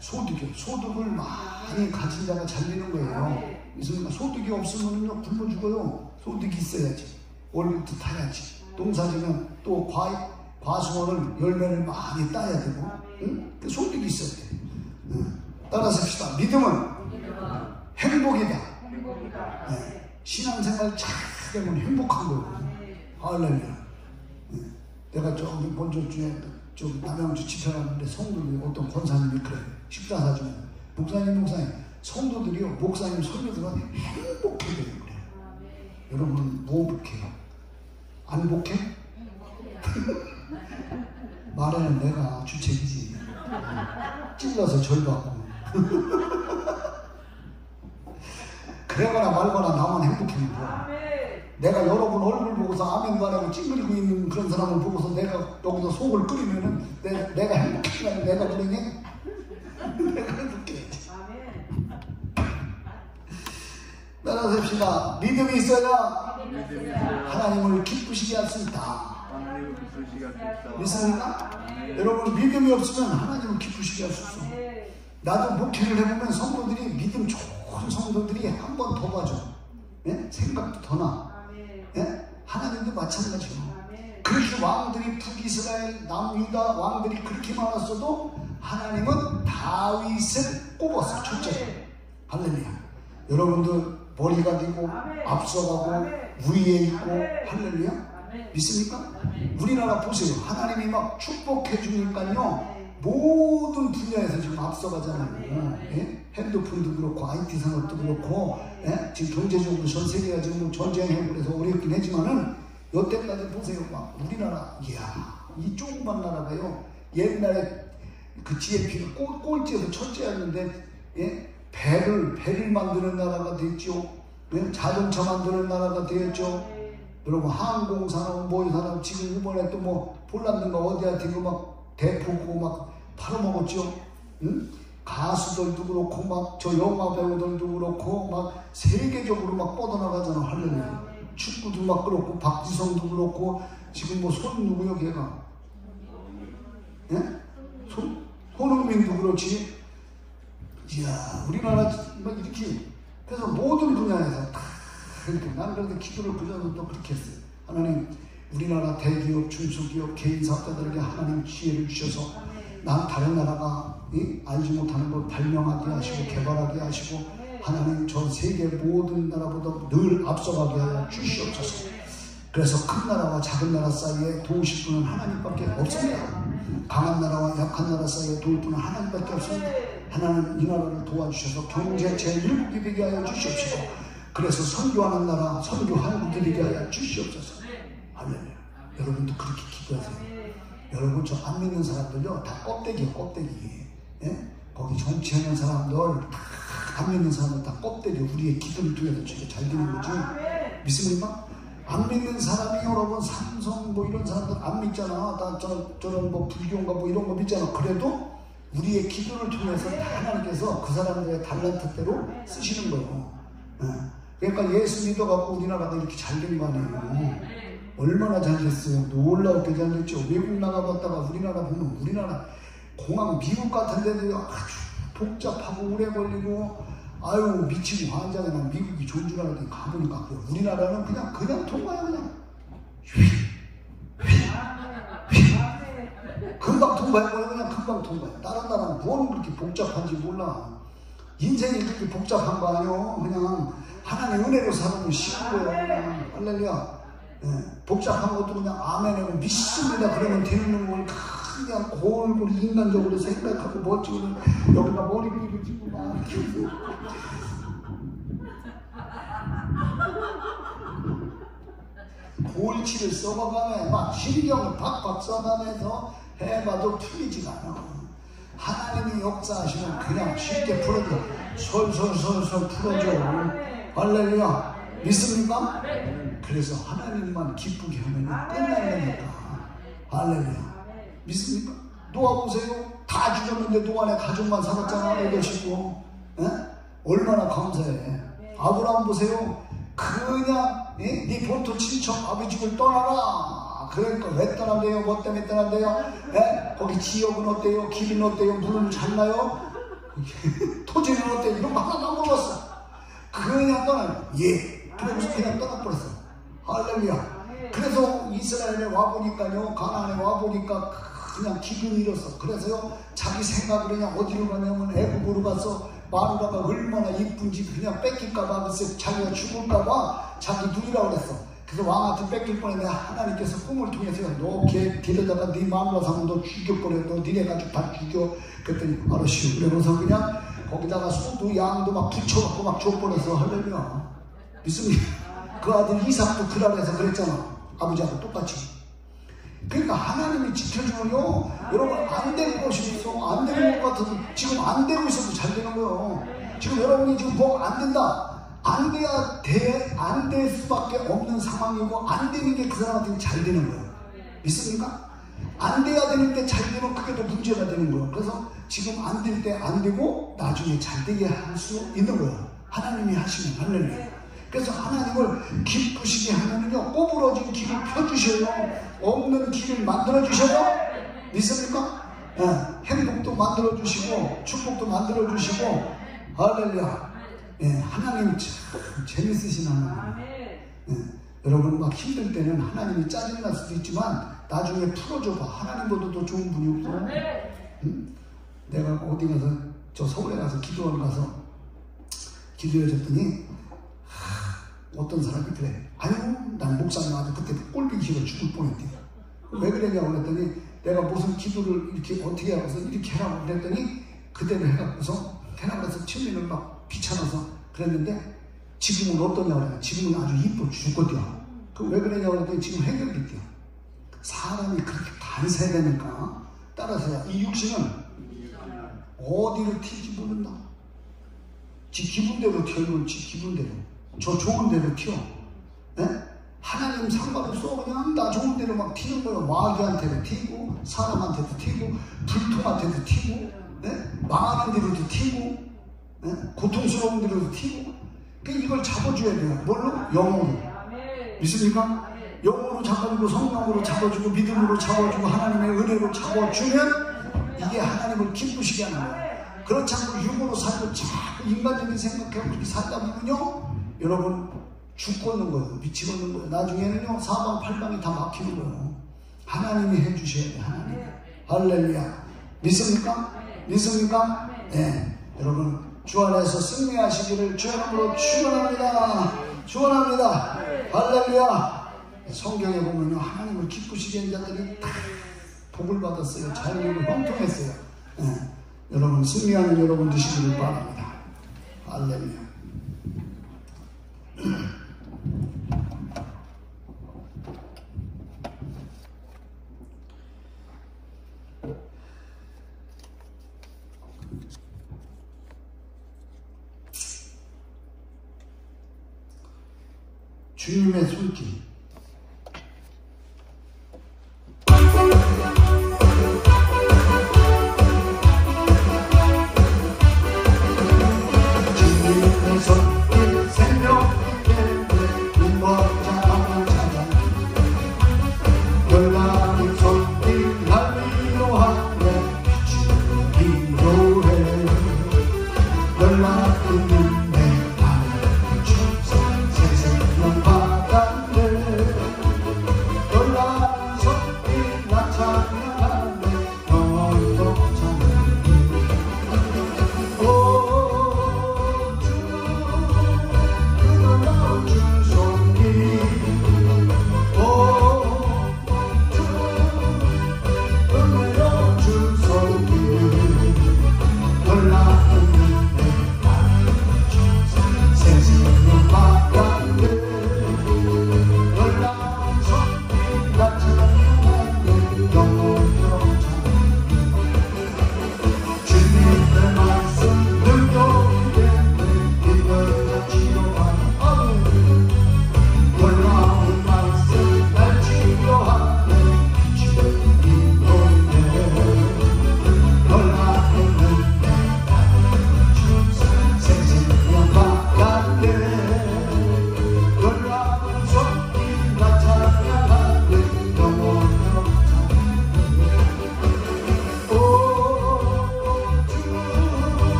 소득이요. 소득을 많이 가진 자가 잘리는 거예요. 믿습니까? 소득이 없으면요 굶어 죽어요. 소득이 있어야지. 월급도 타야지. 농사지면 또 과수원을 열매를 많이 따야 되고, 응? 소득이 있어야 돼. 따라서 합시다. 믿음은 행복이다. 신앙생활 잘 되면 행복한 거예요. 할렐루야. 내가 저기 먼저 주에 저기 남양주 집회 갔는데 성도들이 어떤 권사님이 그래. 식사 사주면 목사님 성도들이요 목사님 설교들은 행복해 돼요. 그래. 여러분 뭐 복해요? 안 복해? 말에는 내가 주책이지. 찔러서 절받고 그래거나 말거나 나만 행복해는 거야. 내가 여러분 얼굴 보고서 아멘도 안 하고 찡그리고 있는 그런 사람을 보고서 내가 여기서 속을 끓이면은 내가 행복해가지고 내가 불행해? 내가 행복해야지. 따라서 합시다. 믿음이 있어야 하나님을 기쁘시게 할 수 있다. 믿습니까? 여러분 믿음이 없으면 하나님을 기쁘시게 할 수 없어. 나도 목회를 해보면 성도들이 믿음 좋은 성도들이 한 번 더 봐줘. 네? 생각도 더 나. 네? 하나님도 마찬가지요. 그렇게 왕들이 북이스라엘 남유다 왕들이 그렇게 많았어도 하나님은 다윗을 꼽았어. 첫째로. 할렐루야. 여러분도 머리가 되고 앞서가고 위에 있고 할렐루야. 믿습니까? 우리나라 보세요. 하나님이 막 축복해 주니까요 모든 분야에서 지금 앞서가잖아요. 예? 핸드폰도 그렇고 IT 산업도 그렇고 예? 지금 경제적으로 전 세계가 지금 전쟁하고 그래서 어렵긴 하지만은 여태까지 보세요. 막 우리나라 이야 이 조그만 나라가요 옛날에 그 GNP가 꼴찌에서 첫째였는데 예? 배를 만드는 나라가 됐죠. 예? 자동차 만드는 나라가 되었죠. 여러분 항공산업 뭐산업 지금 이번에 또 뭐 폴란드인가 어디한테 막 대포고 막 팔아먹었죠. 응? 가수들도 그렇고 막 저 영화 배우들도 그렇고 막 세계적으로 막 뻗어나가잖아. 할렐루야. 축구도 막 그렇고 박지성도 그렇고 지금 뭐 손 누구요 걔가? 예? 손흥민도 그렇지. 이야 우리나라 막 이렇게 그래서 모든 분야에서 다 그렇게 나는 그런데 기도를 그전에 또 그렇게 했어요. 하나님 우리나라 대기업 중소기업 개인 사업자들에게 하나님 지혜를 주셔서 난 다른 나라가 알지 못하는 걸 발명하게 하시고 개발하게 하시고 하나님 전 세계 모든 나라보다 늘 앞서가게 하여 주시옵소서. 그래서 큰 나라와 작은 나라 사이에 도우실 분은 하나님밖에 없습니다. 강한 나라와 약한 나라 사이에 도울 분은 하나님밖에 없습니다. 하나님 이 나라를 도와주셔서 경제 제1국이 되게 하여 주시옵소서. 그래서 선교하는 나라 선교하는 되게 하여 주시옵소서. 할렐루야. 여러분도 그렇게 기도하세요. 여러분 저 안 믿는 사람들요 다 껍데기예요. 껍데기. 예? 거기 정치하는 사람들 다 안 믿는 사람들 다 껍데기. 우리의 기도를 통해서 저게 잘 되는 거지. 믿습니까? 안 믿는 사람이 여러분 삼성 뭐 이런 사람들 안 믿잖아. 다 저런 뭐 불교인가 뭐 이런 거 믿잖아. 그래도 우리의 기도를 통해서 다 하나님께서 그 사람들의 달란트대로 쓰시는 거예요. 예. 그러니까 예수 믿어갖고 우리나라가 이렇게 잘 된 거 아니에요. 얼마나 잘 됐어요. 놀라웠게 잘 됐죠. 외국 나가봤다가 우리나라 보면 우리나라 공항 미국 같은 데도 아주 복잡하고 오래 걸리고 아유 미치고 환장해. 난 미국이 좋은 줄 알았더니 가보니까 우리나라는 그냥 통과야. 그냥 휙 금방 통과해버려. 그냥 금방 통과해. 다른 나라는 뭘 그렇게 복잡한지 몰라. 인생이 그렇게 복잡한 거 아니요. 그냥 하나님의 은혜로 살아도 쉬운 거예요. 그냥 할렐루야. 복잡한 것도 그냥 아멘하고 믿습니다 그러면 되는 걸 그냥 골고루 인간적으로 생각하고 멋지고 여기다 머리를 찍고 막 골치를 썩어가며 막 신경을 팍팍 써가면서 해봐도 풀리지가 않아. 하나님이 역사하시면 그냥 쉽게 풀어줘. 솔솔솔솔 풀어줘. 할렐루야. 믿습니까? 그래서 하나님만 기쁘게 하면 끝난다니까. 할렐루야. 믿습니까? 노아 보세요. 다 죽었는데 노아네 가족만 살았잖아. 애들시고 얼마나 감사해. 아브라함 보세요. 그냥 네 본토 친척 아버지 집을 떠나라. 그러니까 왜 떠난대요? 뭐 때문에 떠난대요? 거기 지역은 어때요? 길은 어때요? 물은 잘 나요? 토지는 어때요? 이런 거 하나도 안 물었어. 그냥 떠나요. 그래서 그냥 떠나버렸어. 할렐루야. 그래서 이스라엘에 와보니까요, 가나안에 와보니까 그냥 기분이 잃었어. 그래서요, 자기 생각을 그냥 어디로 가냐면 애굽으로 가서 마누라가 얼마나 이쁜지 그냥 뺏길까봐, 글쎄 자기가 죽을까봐 자기 누이라고 그랬어. 그래서 왕한테 뺏길 뻔했는데 하나님께서 꿈을 통해서 너 걔 데려다가 네 마누라 사면 너 죽여버려. 너 니네 가지고 다 죽여. 그랬더니 알았슈. 그러고서 그냥 거기다가 소도 양도 막 붙여갖고 막 줘버려서. 할렐루야. 믿습니까? 그 아들 이삭도 그랄에서 그랬잖아. 아버지하고 똑같이. 그러니까 하나님이 지켜주면요, 여러분 안 될 것이 있어. 안 되는 것 같아도 지금 안 되고 있어도 잘 되는 거예요. 지금 여러분이 지금 뭐 안 된다. 안 돼야 돼. 안 될 수밖에 없는 상황이고 안 되는 게 그 사람한테는 잘 되는 거예요. 믿습니까? 안 돼야 되는데 잘 되면 그게 더 문제가 되는 거예요. 그래서 지금 안 될 때 안 되고 나중에 잘 되게 할 수 있는 거예요. 하나님이 하시면. 할렐루야. 그래서 하나님을 기쁘시게 하면은요, 꼬부러진 길을 펴주셔요. 없는 길을 만들어주셔요. 믿습니까? 행복도 만들어주시고 축복도 만들어주시고. 할렐루야. 하나님 참 재밌으신 하나님. 여러분 막 힘들 때는 하나님이 짜증날 수도 있지만 나중에 풀어줘봐. 하나님보다 더 좋은 분이 없어. 내가 어디 가서 저 서울에 가서 기도원 가서 기도해줬더니 어떤 사람이 그래. 아유, 난 목사님한테 그때 꼴보기 싫어 죽을 뻔했대요. 왜 그러냐고 그랬더니 내가 무슨 기도를 이렇게 어떻게 하고서 이렇게 하라고 그랬더니 그대로 해갖고서 해라고 해서 처음에는 막 귀찮아서 그랬는데 지금은 어떠냐고 그래요. 지금은 아주 이뻐 죽거든요. 왜 그러냐고 그랬더니 지금 해결됐대요. 사람이 그렇게 간세되니까 따라서야 이 육신은 어디로 튀지 모른다. 지 기분대로 튀어면 지 기분대로. 저 좋은 대로 튀어. 하나님 상관없어. 그냥 나 좋은 대로 막 튀는 거예요. 마귀한테도 튀고, 사람한테도 튀고, 불통한테도 튀고, 망하는 대로도 튀고, 고통스러운 대로도 튀고. 그러니까 이걸 잡아줘야 돼요. 뭘로? 영으로. 믿습니까? 영으로 잡아주고, 성령으로 잡아주고, 믿음으로 잡아주고, 하나님의 은혜로 잡아주면 이게 하나님을 기쁘시게 하는 거예요. 그렇지 않고 육으로 살고 자꾸 인간적인 생각하고 그렇게 살다 보면요, 여러분 죽고는 거예요. 미치고는 거예요. 나중에는요 사방팔방이 다 막히는 거예요. 하나님이 해주셔야 돼요. 하나님. 할렐루야. 믿습니까? 믿습니까? 네. 여러분 주 안에서 승리하시기를 주 이름으로 축원합니다. 축원합니다. 할렐루야. 성경에 보면요 하나님을 기쁘시게 하는 자들이 다 복을 받았어요. 자유를 형통했어요. 네. 여러분 승리하는 여러분 되시기를 바랍니다. 할렐루야. 주님의 손길. 연락 끊는 내 안에 주소 새 생명 바다를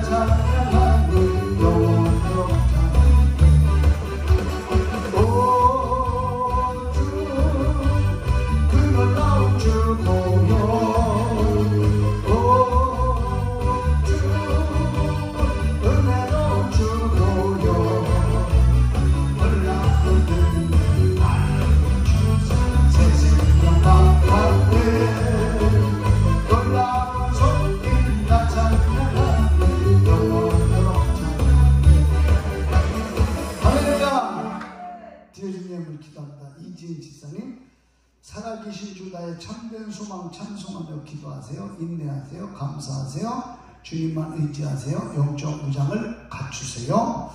찬양하니 영원토록 찬양하니 오주 그 놀라운 주 공연 오주 은혜로운 주 공연 놀라운 세상과 가운데 놀라운 손길 다 찬양하니 영원토록 찬양하니 할렐루야. 디어주님을 기도합니다. 이지은 집사님, 살아계신 주 나의 참된 소망 찬송하며 기도하세요. 인내하세요. 감사하세요. 주님만 의지하세요. 영적 무장을 갖추세요.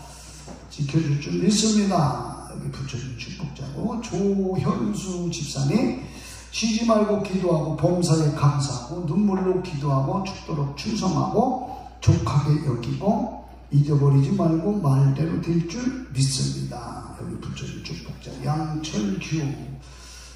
지켜줄 줄 믿습니다. 여기 붙여준 축복자고, 조현수 집사님, 쉬지 말고 기도하고 범사에 감사하고 눈물로 기도하고 죽도록 충성하고 족하게 여기고 잊어버리지 말고 말대로 될 줄 믿습니다. 여기 붙여준 축복자 양철규,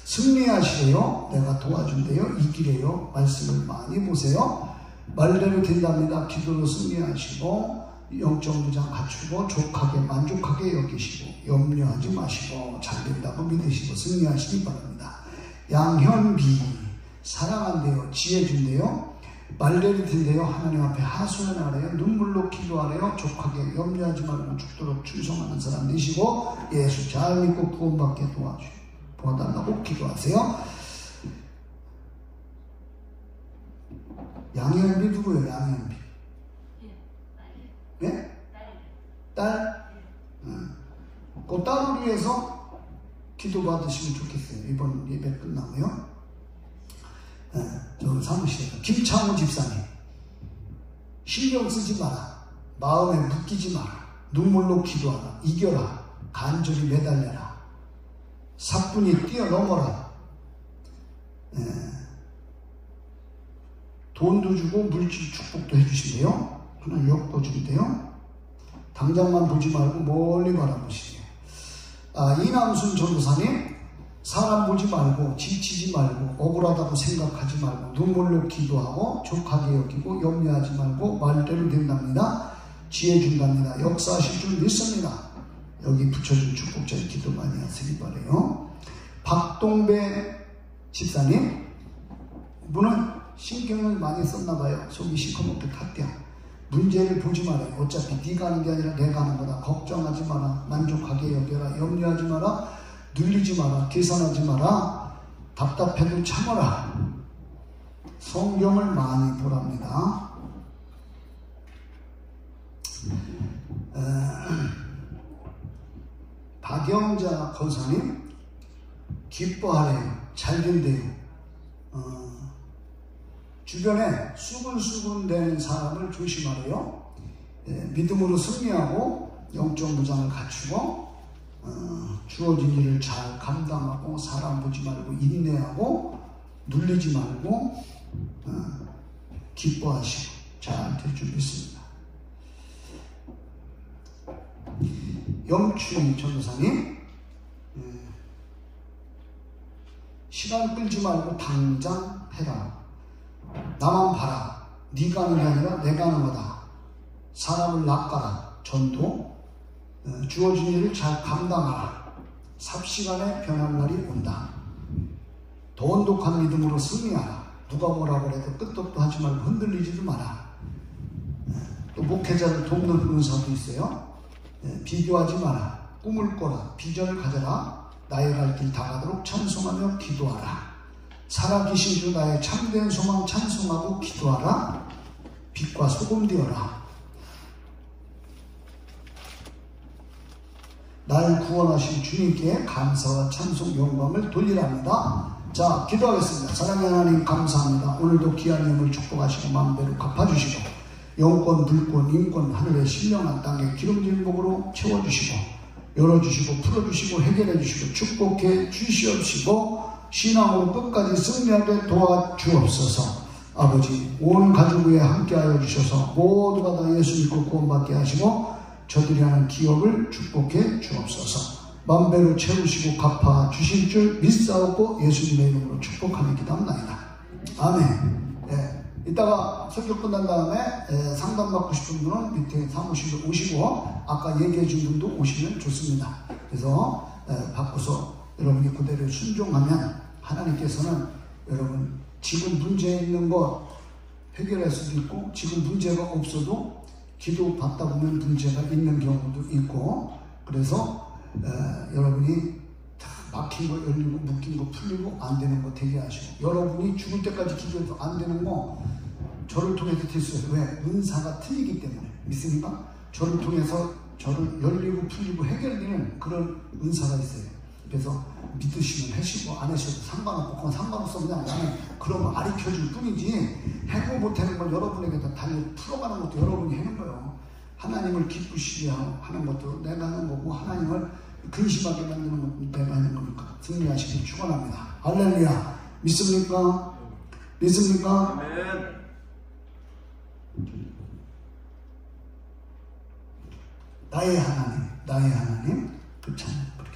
승리하시래요. 내가 도와준대요. 이기래요. 말씀을 많이 보세요. 말대로 된답니다. 기도로 승리하시고 영적 무장 갖추고 족하게 만족하게 여기시고 염려하지 마시고 잘된다고 믿으시고 승리하시기 바랍니다. 양현비, 사랑한대요. 지혜준대요. 말대로 된대요. 하나님 앞에 하소연하래요. 눈물로 기도하래요. 족하게 염려하지 말고 죽도록 충성하는 사람 되시고 예수 잘 믿고 구원받게 도와달라고 기도하세요. 양현비 누구예요? 양현비. 네? 딸? 그 딸을 위해서 기도 받으시면 좋겠어요. 이번 예배 끝나고요. 저 사무실에서 김창우 집사님, 신경 쓰지 마라. 마음에 묶이지 마라. 눈물로 기도하라. 이겨라. 간절히 매달려라. 사뿐히 뛰어넘어라. 돈도 주고 물질 축복도 해주시대요. 그냥 엮어준대요. 당장만 보지 말고 멀리 바라보시대요. 이남순 전도사님, 사람 보지 말고 지치지 말고 억울하다고 생각하지 말고 눈물로 기도하고 족하게 여기고 염려하지 말고 말대로 된답니다. 지혜 준답니다. 역사하실 줄 믿습니다. 여기 붙여준 축복자의 기도 많이 하시기 바래요. 박동배 집사님, 이분은 신경을 많이 썼나봐요. 속이 시커멓게 탔대요. 문제를 보지 말아요. 어차피 네가 하는 게 아니라 내가 하는 거다. 걱정하지 마라. 만족하게 여겨라. 염려하지 마라. 눌리지 마라. 계산하지 마라. 답답해도 참아라. 성경을 많이 보랍니다. 박영자 권사님, 기뻐하래요. 잘된대요. 주변에 수근수근대는 사람을 조심하래요. 믿음으로 승리하고 영적 무장을 갖추고 주어진 일을 잘 감당하고 사람 보지 말고 인내하고 눌리지 말고 기뻐하시고 잘 될 줄 믿습니다. 영춘 전도사님, 시간 끌지 말고 당장 해라. 나만 봐라. 네가 하는 게 아니라 내가 하는 거다. 사람을 낚아라. 전도. 주어진 일을 잘 감당하라. 삽시간에 변할 날이 온다. 돈독한 믿음으로 승리하라. 누가 뭐라고 해도 끄떡도 하지 말고 흔들리지도 마라. 또 목회자를 돕는 은사도 있어요. 비교하지 마라. 꿈을 꿔라. 비전을 가져라. 나의 갈 길 다 가도록 찬송하며 기도하라. 살아계신 주 나의 참된 소망 찬송하고 기도하라. 빛과 소금 되어라. 날 구원하신 주님께 감사와 찬송 영광을 돌리랍니다. 자, 기도하겠습니다. 사랑의 하나님 감사합니다. 오늘도 귀한 예물 축복하시고 마음대로 갚아주시고 영권, 불권, 인권, 하늘의 신령한 땅에 기름진 복으로 채워주시고 열어주시고 풀어주시고 해결해주시고 축복해 주시옵시고 신앙으로 끝까지 승리하게 도와주옵소서. 아버지, 온 가족 위에 함께하여 주셔서 모두가 다 예수 믿고 구원받게 하시고 저들이 하는 기업을 축복해 주옵소서. 만배로 채우시고 갚아 주실 줄 믿사옵고 예수님의 이름으로 축복하며 기도합니다. 아멘. 네. 이따가 설교 끝난 다음에 상담 받고 싶은 분은 밑에 사무실로 오시고 아까 얘기해 준 분도 오시면 좋습니다. 그래서 바꿔서 여러분이 그대로 순종하면 하나님께서는 여러분 지금 문제 있는 거 해결할 수도 있고 지금 문제가 없어도 기도 받다 보면 문제가 있는 경우도 있고 그래서 여러분이 다 막힌 거 열리고 묶인 거 풀리고 안 되는 거 되게 하시고 여러분이 죽을 때까지 기도해도 안 되는 거 저를 통해서 될 수 있어요. 왜? 은사가 틀리기 때문에. 믿습니까? 저를 통해서 저를 열리고 풀리고 해결되는 그런 은사가 있어요. 그래서 믿으시면 하시고 안 하셔도 상관없고 그건 상관없어 그냥 나는 그런 거 가르쳐줄 뿐이지 해고 못하는 걸 여러분에게 다 달려 풀어가는 것도 여러분이 하는 거예요. 하나님을 기쁘시게 하는 것도 내가 하는 거고 하나님을 근심하게 만드는 것도 내가 하는 거니까 승리하시길 축원합니다. 할렐루야. 믿습니까? 믿습니까? 아멘. 나의 하나님 그 찬양 부르겠습니다.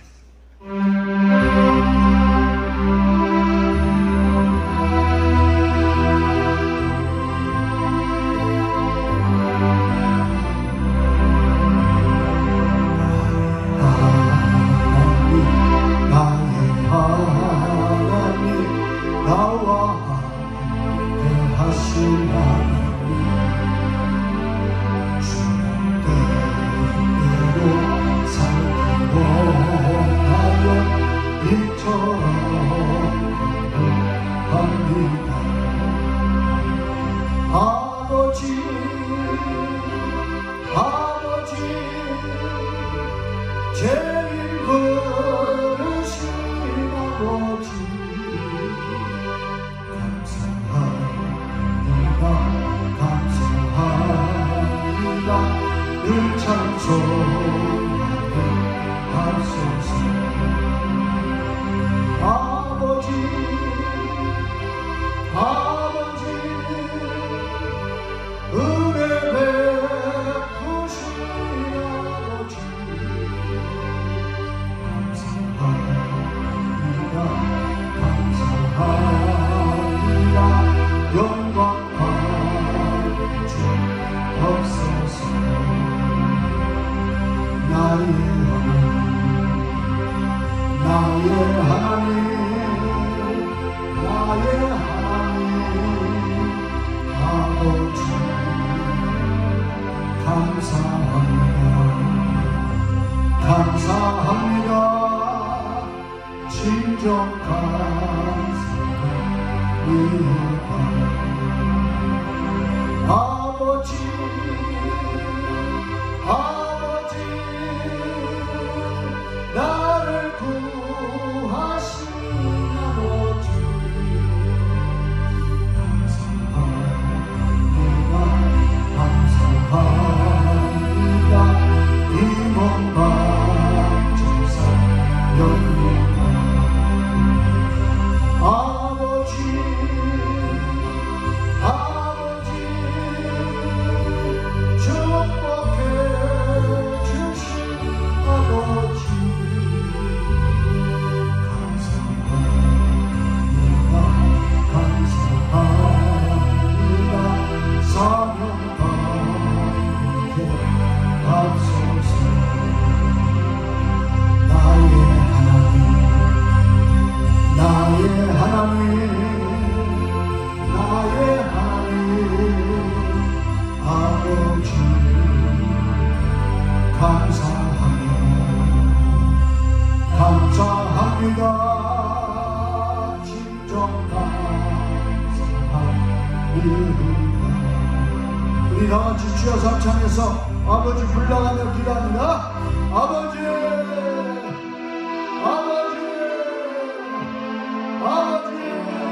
우리 다 같이 주여 삼창에서 아버지 불러가며 기도합니다. 아버지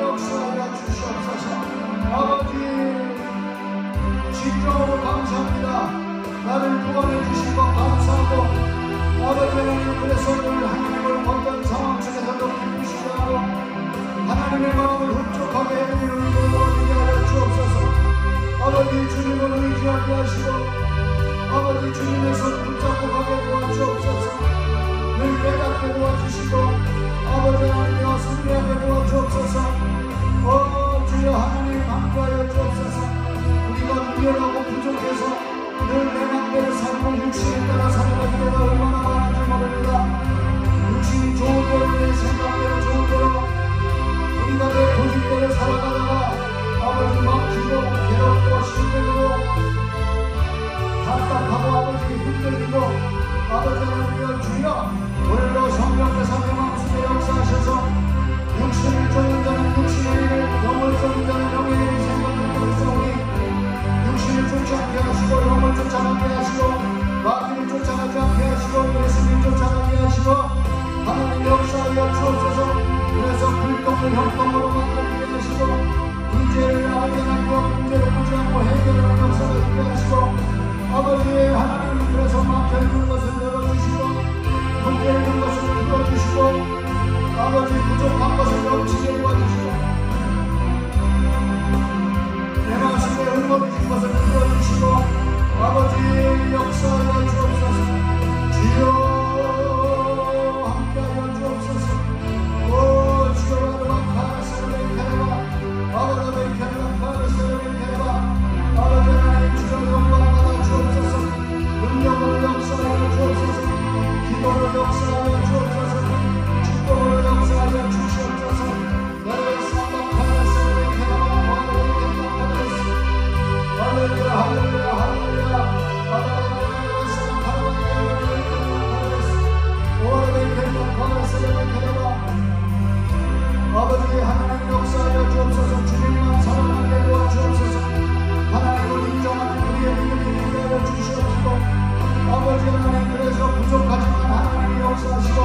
역사하여 주시옵소서. 아버지 진정으로 감사합니다. 나를 구원해 주신 것 감사하고 아버지 하나님 그래서 늘 하나님을 어떤 상황 속에서도 기쁘시게 하고 하나님의 마음을 흡족하게 해드리는 일을 얻게 하여 주옵소서. 아버지 주님을 의지하게 하시고 아버지 주님의 손 붙잡고 가게 도와주옵소서. 늘 깨닫게 도와주시고 아버지 하나님과 승리하게 도와주옵소서. 주여 하나님 함께하여 주옵소서. 우리가 미련하고 부족해서 늘 내 맘대로 살고 육신에 따라 살아갈 때가 얼마나 많은지 모릅니다. 육신이 좋은 대로 내 생각대로 좋은 대로 우리가 내 고집대로 살아가다가 아버지 막히고 괴롭고 힘들고 답답하고 아버지 힘들고 아버지 하나님이여 주여 오늘도 성령께서 내 마음속에 역사하셔서 육신을 쫓는 자는 육신의 일을 영을 쫓는 자는 영의 일을 생각하고 있사오니 육신을 쫓아가게 하시고 영을 쫓아가게 하시고 마귀를 쫓아가지 않게 하시고 예수님을 쫓아가게 하시고 하나님 역사하여 주옵소서. 그래서 불똥을 형통으로 만들게 하시고 문제를 알게 하고 문제를 보지 않고 해결하는 역사를 있게 하시고 아버지의 하나님 그래서 막혀있는 것을 열어주시고 묶여있는 것을 풀어주시고 아버지 부족한 것을 넘치게 도와주시고 내 마음속에 흥얼해진 것을 풀어주시고 아버지 역사하여 주옵소서. 주여 함께하여 주옵소서. 오 주여 바라바카라세르베 케레바 아버지 케레바카라세르베 케레바 아버지 하나님 주여 영광받아 주옵소서. 능력으로 역사하여 주옵소서. 기도로 역사하여 주옵소서. 축복으로 역사하여 주시옵소서. 나를 사바카라세르베 케레바 할렐루야 할렐루야 할렐루야 아버지 하나님 역사하여 주옵소서. 주님만 사랑하게 도와주옵소서. 하나님을 인정하는 우리의 믿음이 되게 하여 주시옵시고 아버지 하나님 그래서 부족하지만 하나님이 역사하시고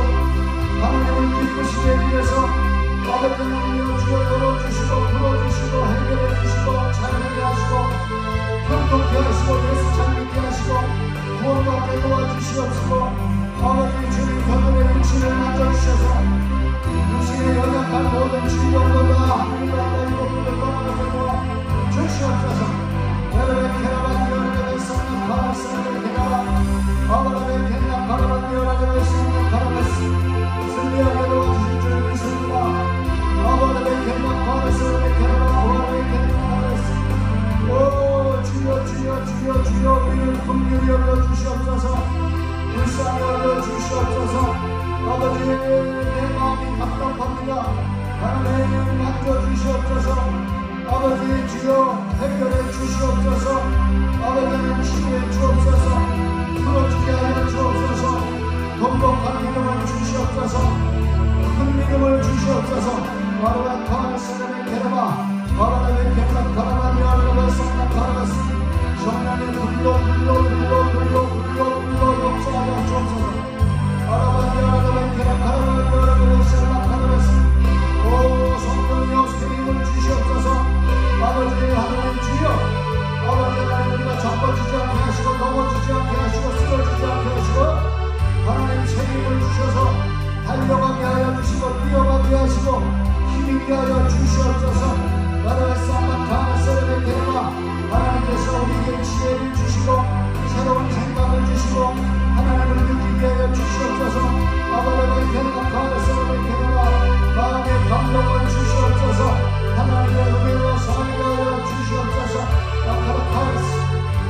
하나님을 기쁘시게 위해서 아버지 하나님이여 주여 열어주시고 풀어주시고 해결해주시고 잘하게 하시고 형통케 하시고 예수 찬미케 하시고 구원받게 도와주시옵시고 아버지 주님 곁에 육신을 만져주셔서 육신의 연약한 모든 질병도 다 하늘과 땅으로 떠나게 도와주시옵소서. 여러분 캐나반 여러분의 성령 바라사를 캐나반 아버지의 캐나반 바라반 여러분의 성령 바라바스 승리하게 도와주실 줄 믿습니다. 아버지의 캐나반 바라사를 캐나반 아버지의 캐나반 바라바스 오 주여 주여 주여 주여 우리를 긍휼히 여겨주시옵소서. 불쌍히 여겨주시옵소서. 아버지 내 마음이 답답합니다. 하나님 만져주시옵소서. 아버지 주여 해결해 주시옵소서. 아버지는 치유해 주옵소서. 풀어주게 하여 주옵소서. 돈복한 믿음을 주시옵소서. 큰 믿음을 주시옵소서. 바로란 바라사람의 게라바 바라의 객락 바라바니 아르바의 성난 바라바스 성령의 불로 역사하여 주옵소서. 바라바니 아르바의 게락 바라바니 아르바의 성난 바라바스 오 성령이여 세임을 주시옵소서. 아버지 하나님 주여 아버지 하나님 우리가 잡아주지 않게 하시고 넘어지지 않게 하시고 쓰러지지 않게 하시고 하나님 세임을 주셔서 달려가게 하여 주시고 뛰어가게 하시고 힘있게 하여 주시옵소서. 나라의 쌈만 가나세르의 게라바 하나님께서 우리에게 지혜를 주시고 새로운 생각을 주시고 하나님을 느끼게 하여 주시옵소서. 아버지의 게라바 가나세르의 게라바 마음의 감동을 주시옵소서. 하나님의 은혜로 살게 하여 주시옵소서. 아카라카스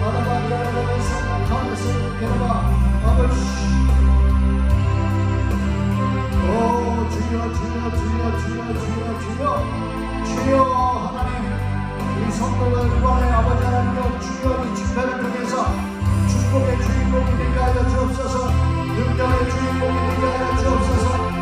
아라바리아라의 쌈만 가나세르의 게라바 아버지 오 주여 주여 주여 주여 주여 주여 주여 하나님 우리 성도들 이번에 아버지 하나님여 주여 이 집회를 통해서 축복의 주인공이 되게 하여 주옵소서. 능력의 주인공이 되게 하여 주옵소서.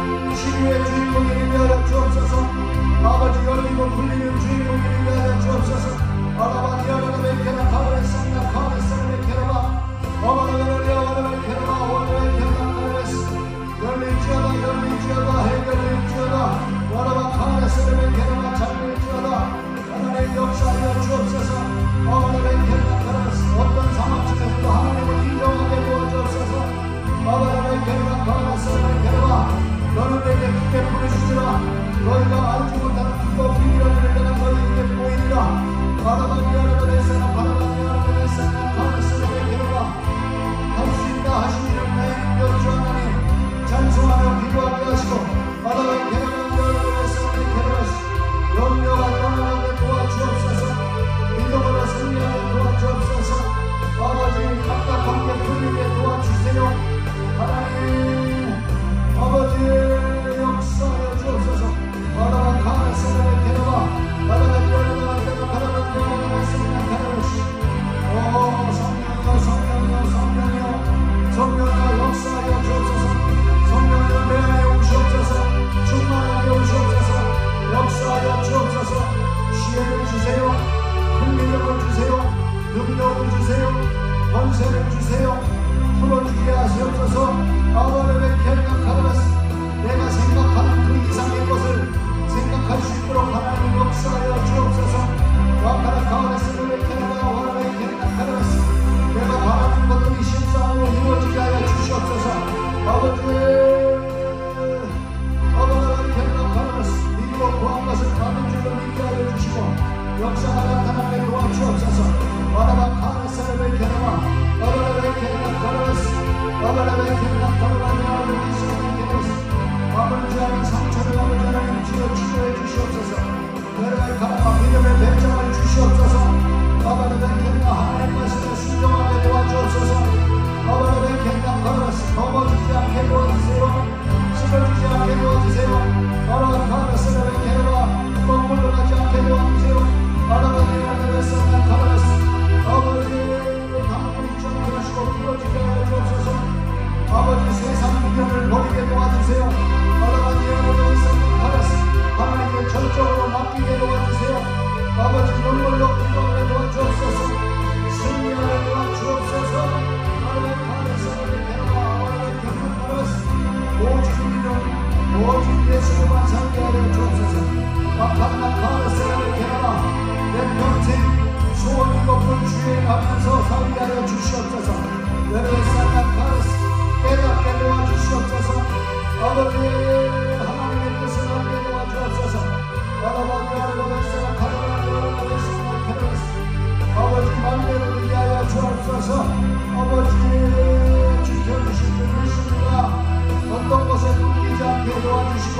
아버지의 경남 걸어가며 아버지 성령께서 아버지 하나님 상처를 아버지 하나님 치료해 주시옵소서. 여러분의 가라와 믿음의 배짱을 주시옵소서. 아버지의 경남 하나님 말씀에 순종하게 도와주옵소서. 아버지의 경남 걸어가서 넘어지지 않게 도와주세요. 쓰러지지 않게 도와주세요. 아버지 가라스를 개로와 거꾸로 가지 않게 도와주세요. 아버지 하나님의 성령 가라스 아버지 강물이 좀 그러시고 부러지게 하여 주옵소서. 아버지 세상 미련을 버리게 도와주세요. 아버지 하나님의 성령 가라스 하나님께 전적으로 맡기게 도와주세요. 아버지 눈물로 기도하게 도와주옵소서. 승리하게 도와주옵소서. 아버지 가라스를 개로와 아버지 경남 가라스 오직 믿음 오직 예수로만 살게 하여 주옵소서. 박한나 가라스를 개로와 내 평생 소원이 높은 주행하면서 살게 하여 주시옵소서. 여러분의 사랑 가라스 깨닫게 도와주시옵소서. 아버지 하나님의 뜻을 알게 도와주옵소서. 아버지 하나님의 사랑 가라라고 여러분의 사랑 가라스 아버지 말대로 위하여 주옵소서. 아버지 지켜주신 줄 믿습니다. 어떤 것에 끊기지 않게 도와주시고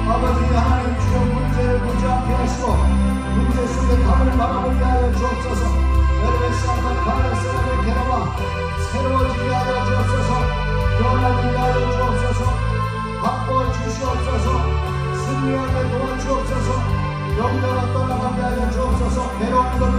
아버지 하나님 주여 문제를 보지 않게 하시고 문제 속에 답을 바라보게 하여 주옵소서. 여러분의 사랑 가라스를 개로와 새로워지게 하여 주옵소서. 변하게 하여 주옵소서. 바꿔 주시옵소서. 승리하게 도와주옵소서. 영광을 떠나가게 하여 주옵소서. 괴로운 걸